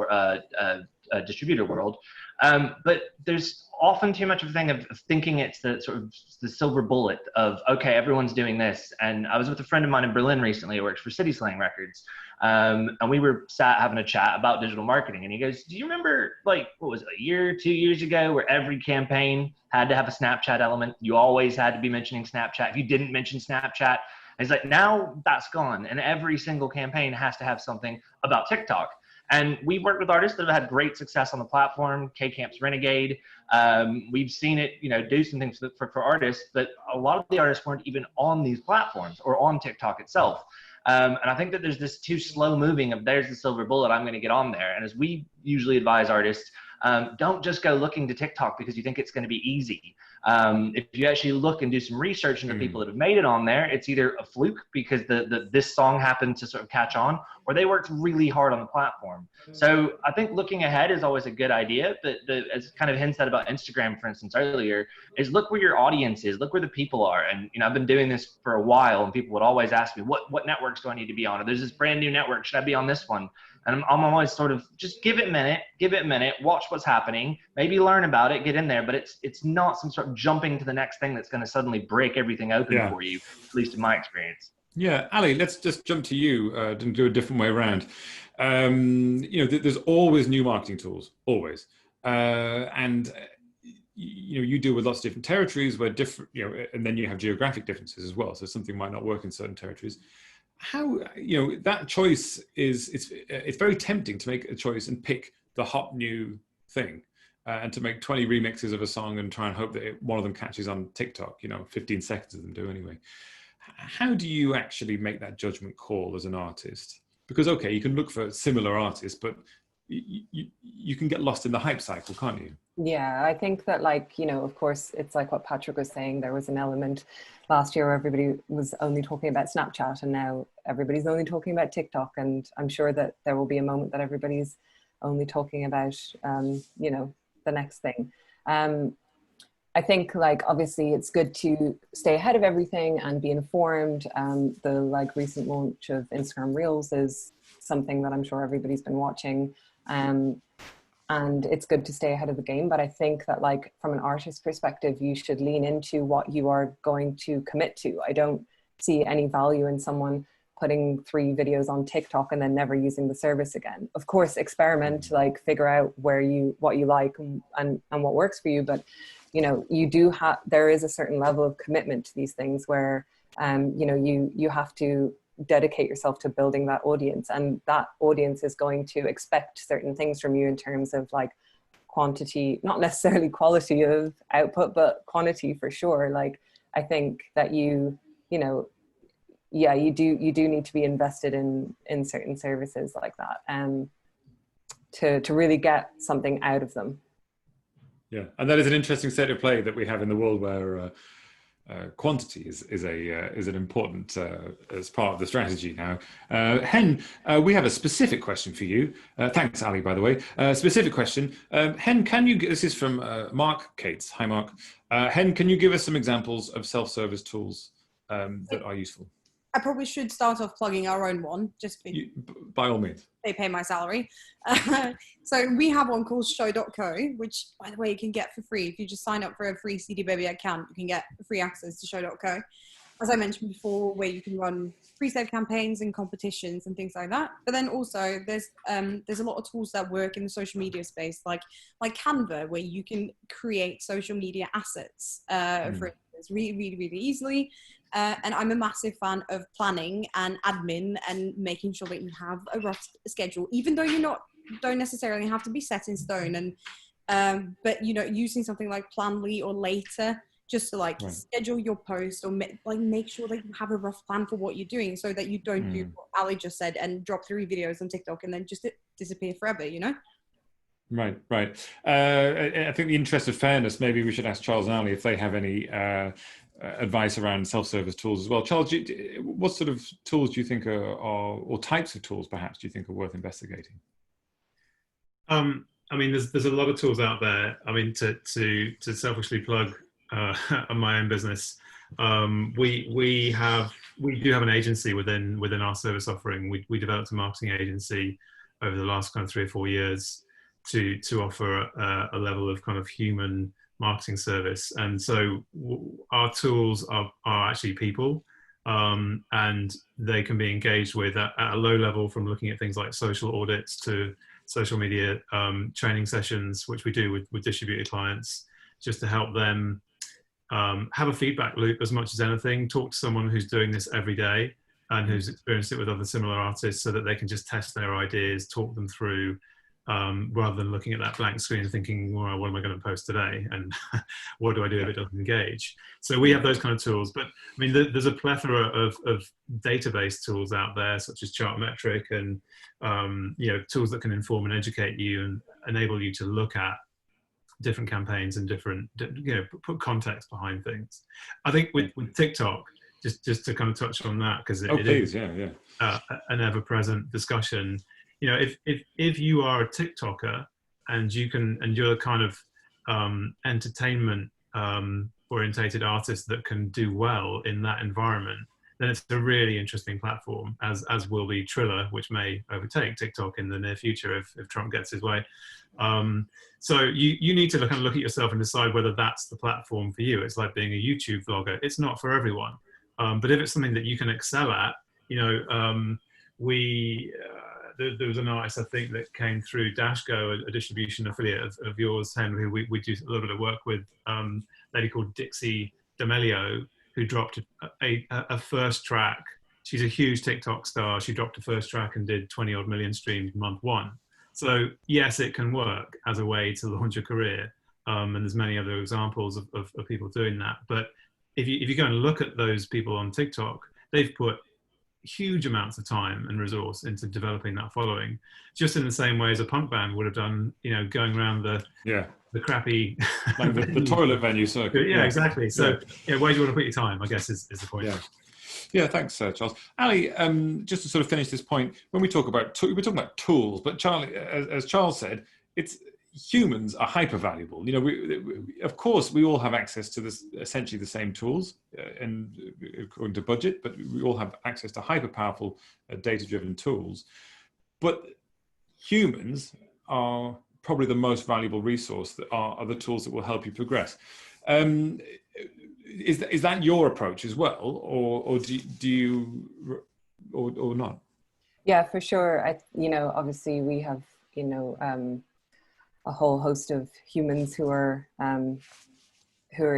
distributor world. But there's often too much of a thing of thinking it's the sort of the silver bullet of, okay, everyone's doing this. And I was with a friend of mine in Berlin recently who works for City Slang Records. And we were sat having a chat about digital marketing. And he goes, do you remember, like, what was it, a year, 2 years ago, where every campaign had to have a Snapchat element? You always had to be mentioning Snapchat. If you didn't mention Snapchat, he's like, now that's gone. And every single campaign has to have something about TikTok. And we've worked with artists that have had great success on the platform, K-Camp's Renegade. We've seen it, you know, do some things for artists, but a lot of the artists weren't even on these platforms or on TikTok itself. And I think that there's this too slow moving of there's the silver bullet, I'm going to get on there. And as we usually advise artists, don't just go looking to TikTok because you think it's going to be easy. If you actually look and do some research into people that have made it on there, it's either a fluke because this song happened to sort of catch on, or they worked really hard on the platform. So I think looking ahead is always a good idea, but as kind of Hen said about Instagram, for instance, earlier, is look where your audience is, look where the people are. And, you know, I've been doing this for a while and people would always ask me, what networks do I need to be on? Or there's this brand new network, should I be on this one? And I'm always sort of just give it a minute, watch what's happening, maybe learn about it, get in there, but it's not some sort of jumping to the next thing that's going to suddenly break everything open for you, at least in my experience. Yeah, Ali, let's just jump to you and do a different way around. You know, there's always new marketing tools, always. And you know, you deal with lots of different territories where different, you know, and then you have geographic differences as well. So something might not work in certain territories. How, you know, that choice it's very tempting to make a choice and pick the hot new thing and to make 20 remixes of a song and try and hope that one of them catches on TikTok, you know, 15 seconds of them do anyway. How do you actually make that judgment call as an artist? Because, okay, you can look for similar artists, but you can get lost in the hype cycle, can't you? Yeah, I think that, like, you know, of course, it's like what Patrick was saying. There was an element last year where everybody was only talking about Snapchat, and now everybody's only talking about TikTok. And I'm sure that there will be a moment that everybody's only talking about, you know, the next thing. I think like obviously it's good to stay ahead of everything and be informed. The like recent launch of Instagram Reels is something that I'm sure everybody's been watching. And it's good to stay ahead of the game. But I think that like from an artist perspective, you should lean into what you are going to commit to. I don't see any value in someone putting 3 videos on TikTok and then never using the service again. Of course, experiment, like figure out what you like and what works for you. But, you know, there is a certain level of commitment to these things where, you know, you have to dedicate yourself to building that audience, and that audience is going to expect certain things from you in terms of like quantity, not necessarily quality of output, but quantity for sure. Like, I think that you know, yeah, you do need to be invested in certain services like that, to really get something out of them. Yeah, and that is an interesting state of play that we have in the world where quantity is an important as part of the strategy now. Hen, we have a specific question for you. Thanks, Ali, by the way. Specific question. Hen, this is from Mark Cates. Hi, Mark. Hen, can you give us some examples of self-service tools that are useful? I probably should start off plugging our own one, just by all means. They pay my salary. So we have one called show.co, which, by the way, you can get for free. If you just sign up for a free CD Baby account, you can get free access to show.co. As I mentioned before, where you can run pre-save campaigns and competitions and things like that. But then also there's a lot of tools that work in the social media space, like Canva, where you can create social media assets for instance, really, really easily. And I'm a massive fan of planning and admin and making sure that you have a rough schedule, even though don't necessarily have to be set in stone. And but you know, using something like Planly or Later just to like schedule your post or make sure that you have a rough plan for what you're doing, so that you don't do what Ali just said and drop 3 videos on TikTok and then just disappear forever. You know. Right. I think the interest of fairness, maybe we should ask Charles and Ali if they have any advice around self-service tools as well. Charles, what sort of tools do you think or types of tools perhaps do you think are worth investigating? I mean, there's a lot of tools out there. I mean, to selfishly plug my own business, we do have an agency within our service offering. We developed a marketing agency over the last kind of 3 or 4 years to offer a level of kind of human marketing service. And so our tools are actually people, and they can be engaged with at a low level, from looking at things like social audits to social media training sessions, which we do with distributed clients, just to help them have a feedback loop as much as anything. Talk to someone who's doing this every day and who's experienced it with other similar artists, so that they can just test their ideas, talk them through, rather than looking at that blank screen and thinking, well, what am I going to post today? And what do I do if it doesn't engage? So we have those kind of tools. But I mean, there's a plethora of database tools out there, such as Chartmetric, and you know, tools that can inform and educate you and enable you to look at different campaigns and different, you know, put context behind things. I think with TikTok, just to kind of touch on that, because it is an ever-present discussion. You know, if you are a TikToker and you're a kind of entertainment orientated artist that can do well in that environment, then it's a really interesting platform, as will be Triller, which may overtake TikTok in the near future if Trump gets his way. So you need to look at yourself and decide whether that's the platform for you. It's like being a YouTube vlogger. It's not for everyone. But if it's something that you can excel at, you know, there was an artist, I think, that came through Dashgo, a distribution affiliate of yours, Henry, who we do a little bit of work with, a lady called Dixie D'Amelio, who dropped a first track. She's a huge TikTok star. She dropped a first track and did 20 odd million streams month 1. So yes, it can work as a way to launch a career. And there's many other examples of people doing that. But if you go and look at those people on TikTok, they've put huge amounts of time and resource into developing that following, just in the same way as a punk band would have done, you know, going around the crappy like the toilet venue circuit. Yeah, exactly. So where do you want to put your time, I guess, is the point. Yeah, thanks, Charles. Ali, just to sort of finish this point, when we talk about we're talking about tools, but Charlie, as Charles said, it's, humans are hyper valuable. You know, of course, we all have access to this, essentially the same tools, and according to budget, but we all have access to hyper powerful data-driven tools. But humans are probably the most valuable resource that are the tools that will help you progress. Is that your approach as well, or do you or not? Yeah, for sure. You know, obviously we have, you know, a whole host of humans who are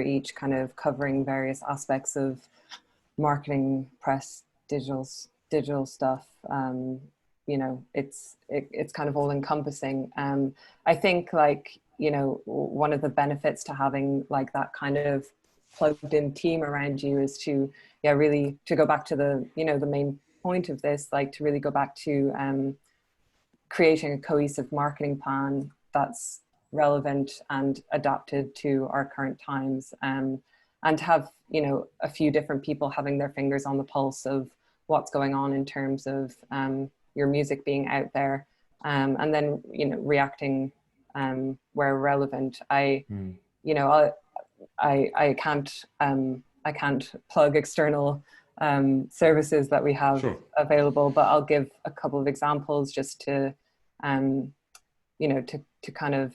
each kind of covering various aspects of marketing, press, digital stuff. You know, it's kind of all encompassing. I think, like, you know, one of the benefits to having like that kind of plugged in team around you is to, yeah, really to go back to the, you know, the main point of this, like to really go back to creating a cohesive marketing plan that's relevant and adapted to our current times, and to have, you know, a few different people having their fingers on the pulse of what's going on in terms of your music being out there, and then, you know, reacting where relevant. You know, I can't plug external services that we have available, but I'll give a couple of examples just to you know, to kind of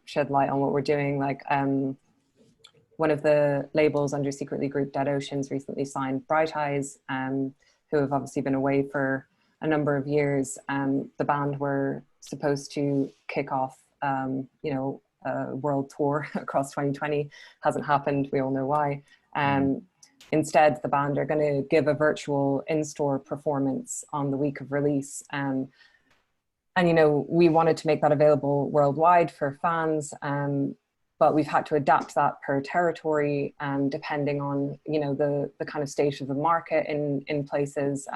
shed light on what we're doing. Like one of the labels under Secretly Group, Dead Oceans, recently signed Bright Eyes, who have obviously been away for a number of years. The band were supposed to kick off you know, a world tour across 2020. Hasn't happened, we all know why. Instead, the band are going to give a virtual in-store performance on the week of release. And, you know, we wanted to make that available worldwide for fans, but we've had to adapt that per territory, depending on, you know, the kind of state of the market in places.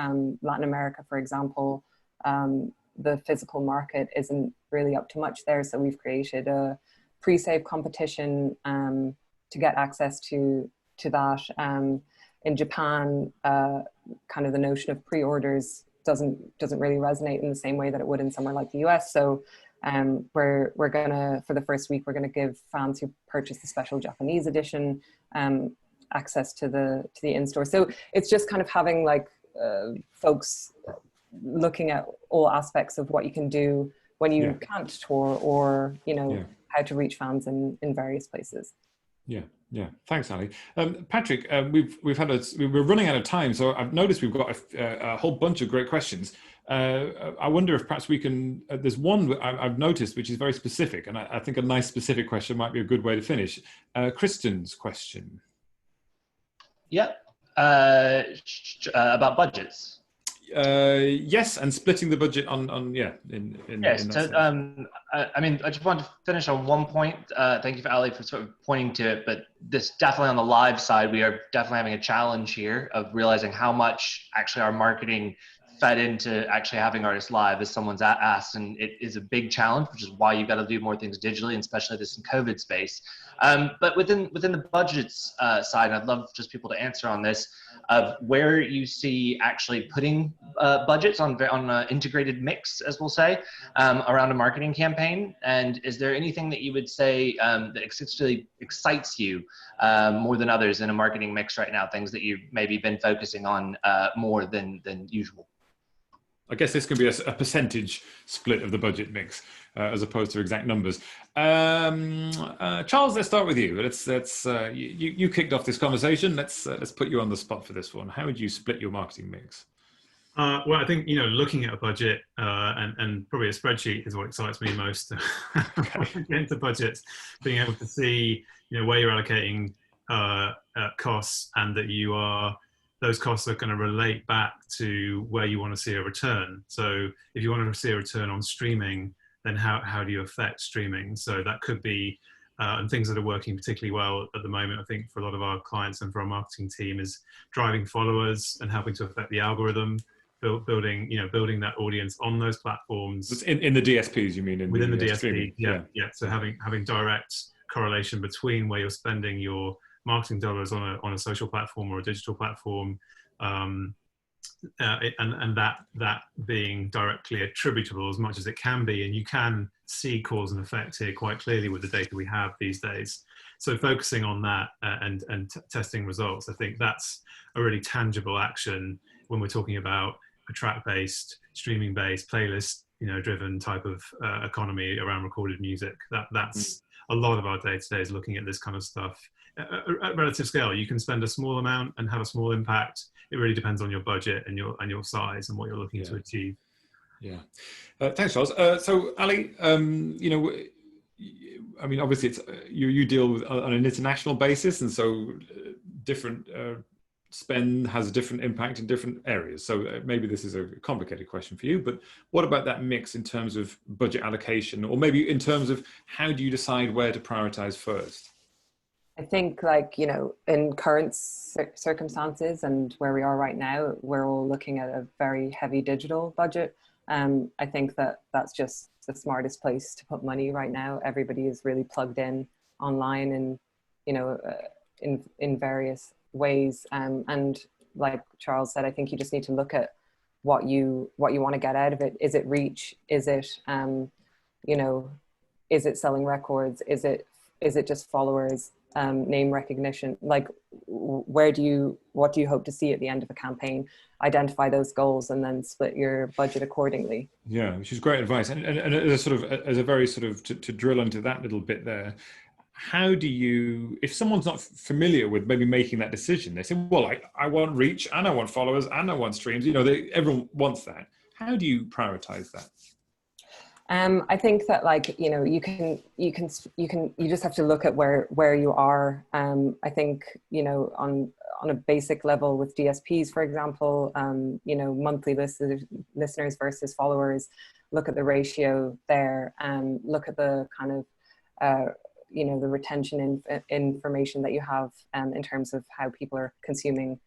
Latin America, for example, the physical market isn't really up to much there. So we've created a pre-save competition to get access to that. In Japan, kind of the notion of pre-orders doesn't really resonate in the same way that it would in somewhere like the US. So we're gonna, for the first week, we're gonna give fans who purchase the special Japanese edition access to the in-store. So it's just kind of having like folks looking at all aspects of what you can do when you can't tour, or, you know, how to reach fans in various places. Yeah. Thanks, Ali. Patrick, we're running out of time, so I've noticed we've got a whole bunch of great questions. I wonder if perhaps we can. There's one I've noticed which is very specific, and I think a nice specific question might be a good way to finish. Kristen's question. Yeah. About budgets. Yes, and splitting the budget on yes. In so I mean, I just wanted to finish on one point. Thank you for Ali for sort of pointing to it, but this definitely on the live side, we are definitely having a challenge here of realizing how much actually our marketing fed into actually having artists live, as someone's asked, and it is a big challenge, which is why you've got to do more things digitally, and especially this in COVID space. But within the budgets side, I'd love just people to answer on this, of where you see actually putting budgets on an integrated mix, as we'll say, around a marketing campaign. And is there anything that you would say that essentially excites you more than others in a marketing mix right now, things that you've maybe been focusing on more than usual? I guess this can be a percentage split of the budget mix as opposed to exact numbers. Charles, let's start with you. You kicked off this conversation. Let's put you on the spot for this one. How would you split your marketing mix? Well, I think, you know, looking at a budget and probably a spreadsheet is what excites me most. Into budgets, being able to see, you know, where you're allocating costs, and that those costs are going to relate back to where you want to see a return. So if you want to see a return on streaming, then how do you affect streaming? So that could be, and things that are working particularly well at the moment, I think, for a lot of our clients and for our marketing team, is driving followers and helping to affect the algorithm, building that audience on those platforms. In the DSPs, you mean? Within the DSP, streaming. yeah. So having direct correlation between where you're spending your marketing dollars on a social platform or a digital platform, and that being directly attributable as much as it can be, and you can see cause and effect here quite clearly with the data we have these days. So focusing on that and testing results, I think that's a really tangible action when we're talking about a track-based, streaming-based, playlist, driven type of economy around recorded music. That's a lot of our day-to-day is looking at this kind of stuff at relative scale. You can spend a small amount and have a small impact. It really depends on your budget and your size and what you're looking to achieve. Yeah. Thanks, Charles. So Ali, I mean, obviously it's you deal with on an international basis, and so different spend has a different impact in different areas. So maybe this is a complicated question for you, but what about that mix in terms of budget allocation, or maybe in terms of how do you decide where to prioritize first? I think, in current circumstances and where we are right now, we're all looking at a very heavy digital budget. I think that's just the smartest place to put money right now. Everybody is really plugged in online and, in various ways. And like Charles said, I think you just need to look at what you want to get out of it. Is it reach? Is it, is it selling records? Is it just followers? Name recognition? Like, what do you hope to see at the end of a campaign? Identify those goals and then split your budget accordingly. Yeah, which is great advice. And as a very to drill into that little bit there, how do you, if someone's not familiar with maybe making that decision, they say, well, I want reach and I want followers and I want streams, everyone wants that. How do you prioritize that? I think that you just have to look at where you are. I think, on a basic level with DSPs, for example, monthly listeners versus followers, look at the ratio there, and look at the kind of, the retention information that you have in terms of how people are consuming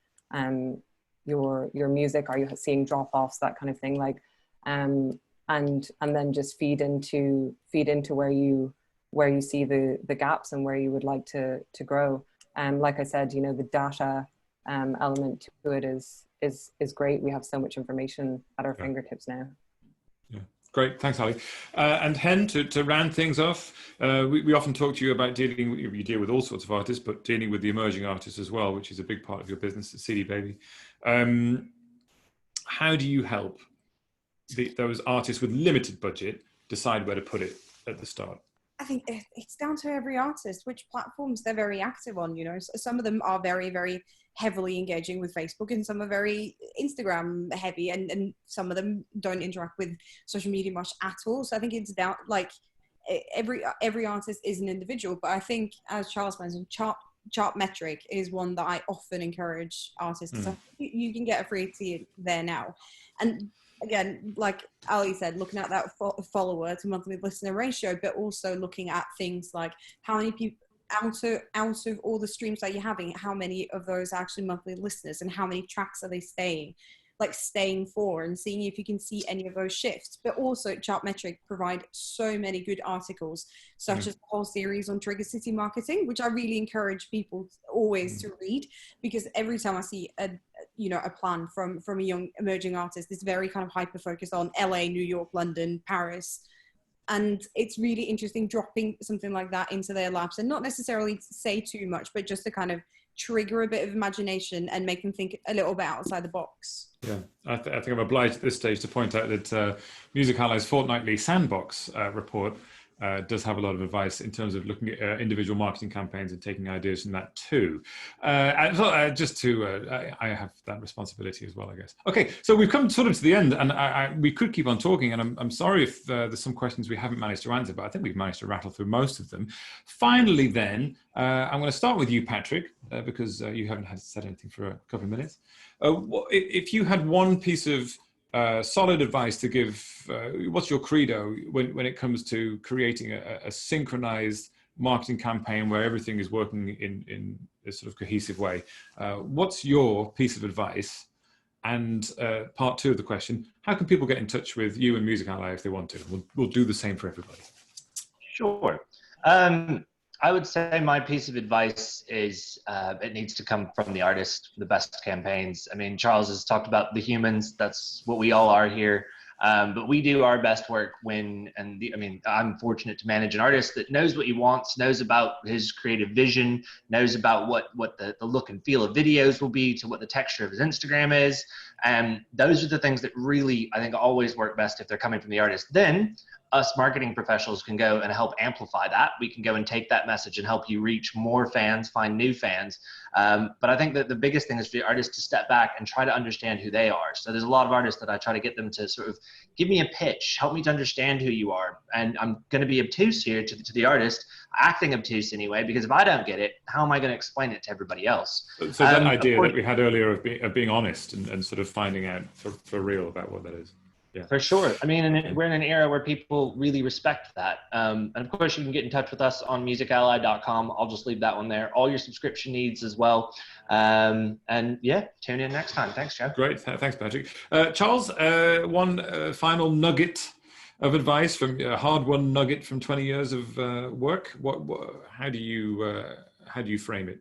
your music. Are you seeing drop-offs, that kind of thing? And then just feed into where you see the gaps and where you would like to grow. Like I said, the data element to it is great. We have so much information at our fingertips now. Yeah, great. Thanks, Ali. And Hen, to round things off, we often talk to you about you deal with all sorts of artists, but dealing with the emerging artists as well, which is a big part of your business at CD Baby. How do you help those artists with limited budget decide where to put it at the start? I think it's down to every artist, which platforms they're very active on. Some of them are very, very heavily engaging with Facebook, and some are very Instagram heavy, and some of them don't interact with social media much at all. So I think it's down, every artist is an individual. But I think, as Charles mentioned, Chartmetric is one that I often encourage artists. So you can get a free tier there now. And again, like Ali said, looking at that follower to monthly listener ratio, but also looking at things like how many people out of all the streams that you're having, how many of those are actually monthly listeners, and how many tracks are they staying for, and seeing if you can see any of those shifts. But also Chartmetric provide so many good articles, such as the whole series on Trigger City marketing, which I really encourage people always to read, because every time I see a plan from a young emerging artist, it's very kind of hyper focused on LA, New York, London, Paris. And it's really interesting dropping something like that into their laps, and not necessarily say too much, but just to kind of trigger a bit of imagination and make them think a little bit outside the box. Yeah, I think I'm obliged at this stage to point out that Music Ally's fortnightly Sandbox report does have a lot of advice in terms of looking at individual marketing campaigns and taking ideas from that too. I have that responsibility as well, I guess. Okay, so we've come sort of to the end, and we could keep on talking, and I'm sorry if there's some questions we haven't managed to answer, but I think we've managed to rattle through most of them. Finally then, I'm going to start with you, Patrick, because you haven't said anything for a couple of minutes. If you had one piece of solid advice to give, what's your credo when it comes to creating a synchronized marketing campaign where everything is working in a sort of cohesive way? What's your piece of advice? And part two of the question, how can people get in touch with you and Music Ally if they want to? We'll do the same for everybody. Sure. I would say my piece of advice is it needs to come from the artist, the best campaigns. I mean, Charles has talked about the humans. That's what we all are here. But we do our best work when, I mean, I'm fortunate to manage an artist that knows what he wants, knows about his creative vision, knows about what the look and feel of videos will be, to what the texture of his Instagram is. And those are the things that really, I think, always work best if they're coming from the artist. Then us marketing professionals can go and help amplify that. We can go and take that message and help you reach more fans, find new fans. But I think that the biggest thing is for the artists to step back and try to understand who they are. So there's a lot of artists that I try to get them to sort of give me a pitch, help me to understand who you are. And I'm going to be obtuse here to the artist, acting obtuse anyway, because if I don't get it, how am I going to explain it to everybody else? So that idea that we had earlier of being honest and sort of finding out for real about what that is. Yeah. For sure. I mean, we're in an era where people really respect that. And of course, you can get in touch with us on musically.com. I'll just leave that one there. All your subscription needs as well. And yeah, tune in next time. Thanks, Joe. Great. Thanks, Patrick. Charles, one final nugget of advice from a hard-won nugget from 20 years of work. How do you frame it?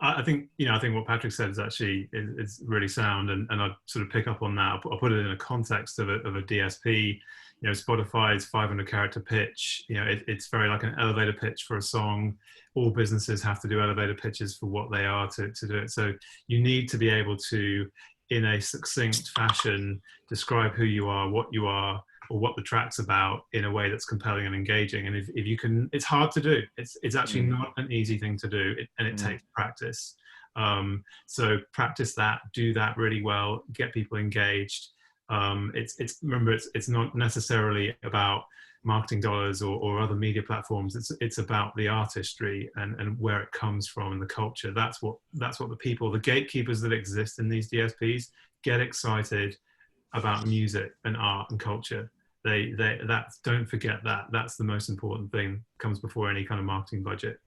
I think what Patrick said is actually is really sound, and I sort of pick up on that. I'll put it in a context of a DSP. Spotify's 500 character pitch. It's very like an elevator pitch for a song. All businesses have to do elevator pitches for what they are to do it. So you need to be able to, in a succinct fashion, describe who you are, what you are, or what the track's about in a way that's compelling and engaging. And if you can, it's hard to do. It's actually not an easy thing to do, and it takes practice. So practice that, do that really well, get people engaged. Remember, it's not necessarily about marketing dollars or other media platforms. It's about the artistry and where it comes from and the culture. That's what the people, the gatekeepers that exist in these DSPs, get excited about music and art and culture. Don't forget that's the most important thing. Comes before any kind of marketing budget.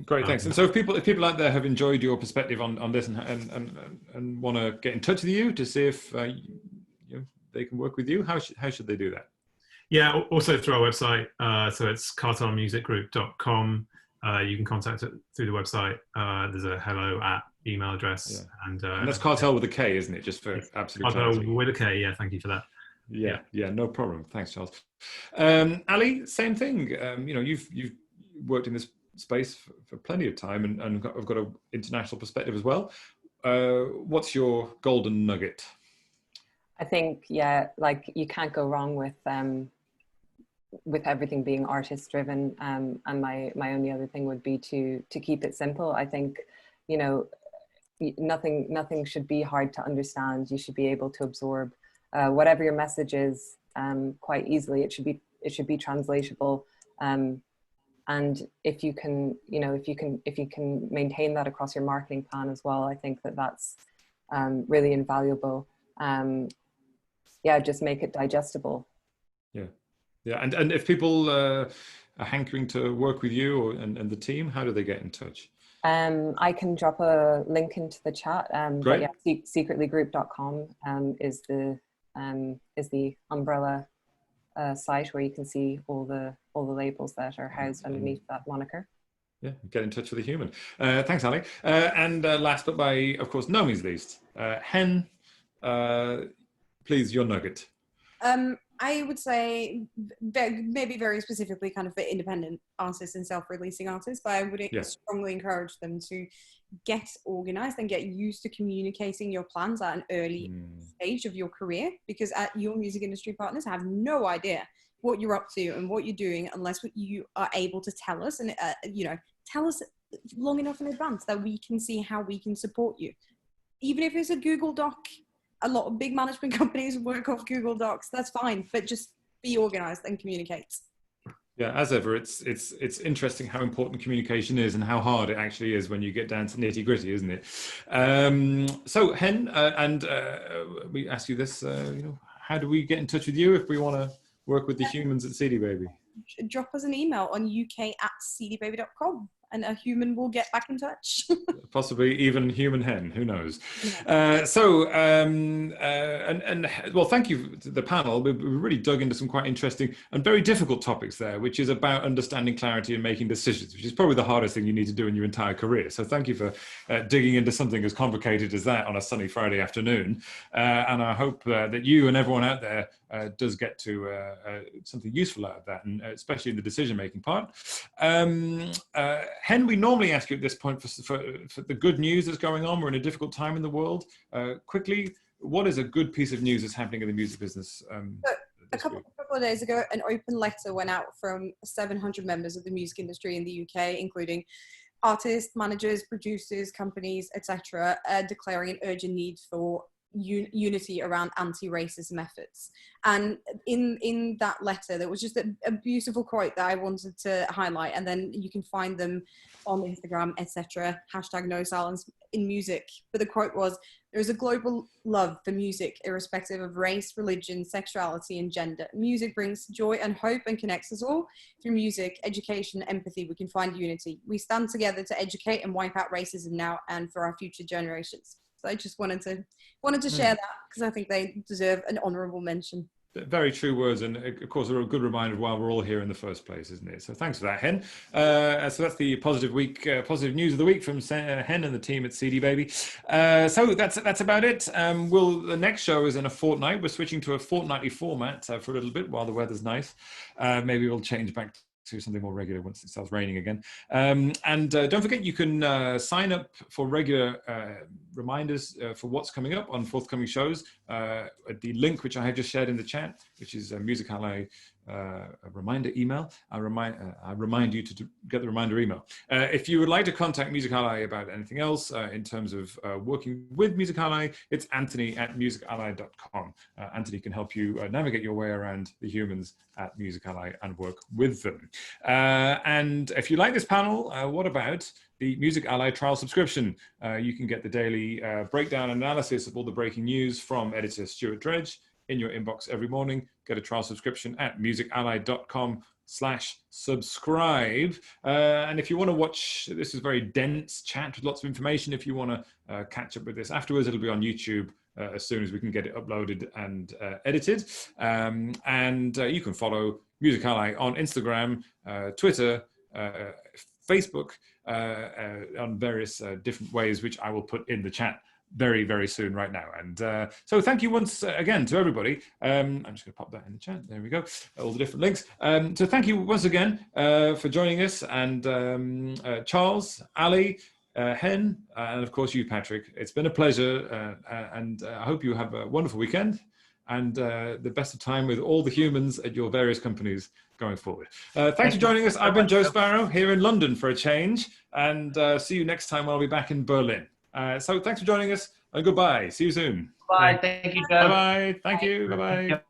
Great, thanks. And so if people out there have enjoyed your perspective on this and want to get in touch with you to see if they can work with you, how should they do that? Yeah, also through our website. So it's kartelmusicgroup.com. You can contact it through the website. There's a hello at email address. Yeah. And that's Kartel with a K, isn't it? Just for absolute clarity. Kartel with a K, yeah, thank you for that. Yeah, no problem. Thanks, Charles. Ali, same thing. You've worked in this space for plenty of time and I've got an international perspective as well. What's your golden nugget? I think, like you can't go wrong with everything being artist driven. And my only other thing would be to keep it simple. I think, nothing should be hard to understand. You should be able to absorb whatever your message is quite easily. It should be translatable. And if you can maintain that across your marketing plan as well, I think that's really invaluable. Just make it digestible. Yeah. And if people are hankering to work with you and the team, how do they get in touch? I can drop a link into the chat. Great. But yeah, secretlygroup.com is the umbrella site where you can see all the labels that are housed underneath that moniker. Yeah, get in touch with a human. Thanks, Ali. And last but by, of course, no means least, Hen, please, your nugget. I would say maybe very specifically kind of for independent artists and self-releasing artists, but I would strongly encourage them to get organized and get used to communicating your plans at an early stage of your career, because your music industry partners have no idea what you're up to and what you're doing unless you are able to tell us and tell us long enough in advance that we can see how we can support you. Even if it's a Google Doc, a lot of big management companies work off Google Docs, that's fine, but just be organized and communicate. Yeah, as ever, it's interesting how important communication is and how hard it actually is when you get down to nitty gritty, isn't it? So, Hen, and we ask you this, how do we get in touch with you if we want to work with the humans at CD Baby? Drop us an email on uk@cdbaby.com and a human will get back in touch. Possibly even human hen, who knows? Yeah. Well, thank you to the panel. We really dug into some quite interesting and very difficult topics there, which is about understanding clarity and making decisions, which is probably the hardest thing you need to do in your entire career. So thank you for digging into something as complicated as that on a sunny Friday afternoon. And I hope that you and everyone out there does get to something useful out of that, and especially in the decision-making part. Hen, we normally ask you at this point for the good news that's going on. We're in a difficult time in the world. Quickly, what is a good piece of news that's happening in the music business? A couple of days ago, an open letter went out from 700 members of the music industry in the UK, including artists, managers, producers, companies, etc., declaring an urgent need for unity around anti-racism efforts. And in that letter, there was just a beautiful quote that I wanted to highlight, and then you can find them on Instagram, etc. #NoSilenceInMusic. But the quote was, "There is a global love for music, irrespective of race, religion, sexuality, and gender. Music brings joy and hope and connects us all. Through music, education, empathy, we can find unity. We stand together to educate and wipe out racism now and for our future generations." So I just wanted to share that because I think they deserve an honourable mention. Very true words, and of course they're a good reminder of why we're all here in the first place, isn't it? So thanks for that, Hen. So that's the positive news of the week from Hen and the team at CD Baby. So that's about it. The next show is in a fortnight. We're switching to a fortnightly format for a little bit while the weather's nice. Maybe we'll change back to something more regular once it starts raining again. And don't forget, you can sign up for regular reminders for what's coming up on forthcoming shows at the link which I have just shared in the chat, which is Music Ally a reminder email. I remind you to get the reminder email. If you would like to contact Music Ally about anything else in terms of working with Music Ally, it's Anthony@musically.com. Anthony can help you navigate your way around the humans at Music Ally and work with them. And if you like this panel, what about the Music Ally trial subscription? You can get the daily breakdown analysis of all the breaking news from editor Stuart Dredge in your inbox every morning. Get a trial subscription at musically.com/subscribe. And if you want to watch, this is very dense chat with lots of information. If you want to catch up with this afterwards, it'll be on YouTube as soon as we can get it uploaded and edited. And you can follow Music Ally on Instagram, Twitter, Facebook, on various different ways, which I will put in the chat very, very soon right now. And so thank you once again to everybody. I'm just going to pop that in the chat. There we go. All the different links. So thank you once again for joining us. And Charles, Ali, Hen, and of course you, Patrick. It's been a pleasure. And I hope you have a wonderful weekend and the best of time with all the humans at your various companies going forward. Thanks for joining us. I've been Joe Sparrow here in London for a change. And see you next time when I'll be back in Berlin. So thanks for joining us and goodbye. See you soon. Bye. Thank you, Joe. Bye-bye. Thank you. Bye-bye.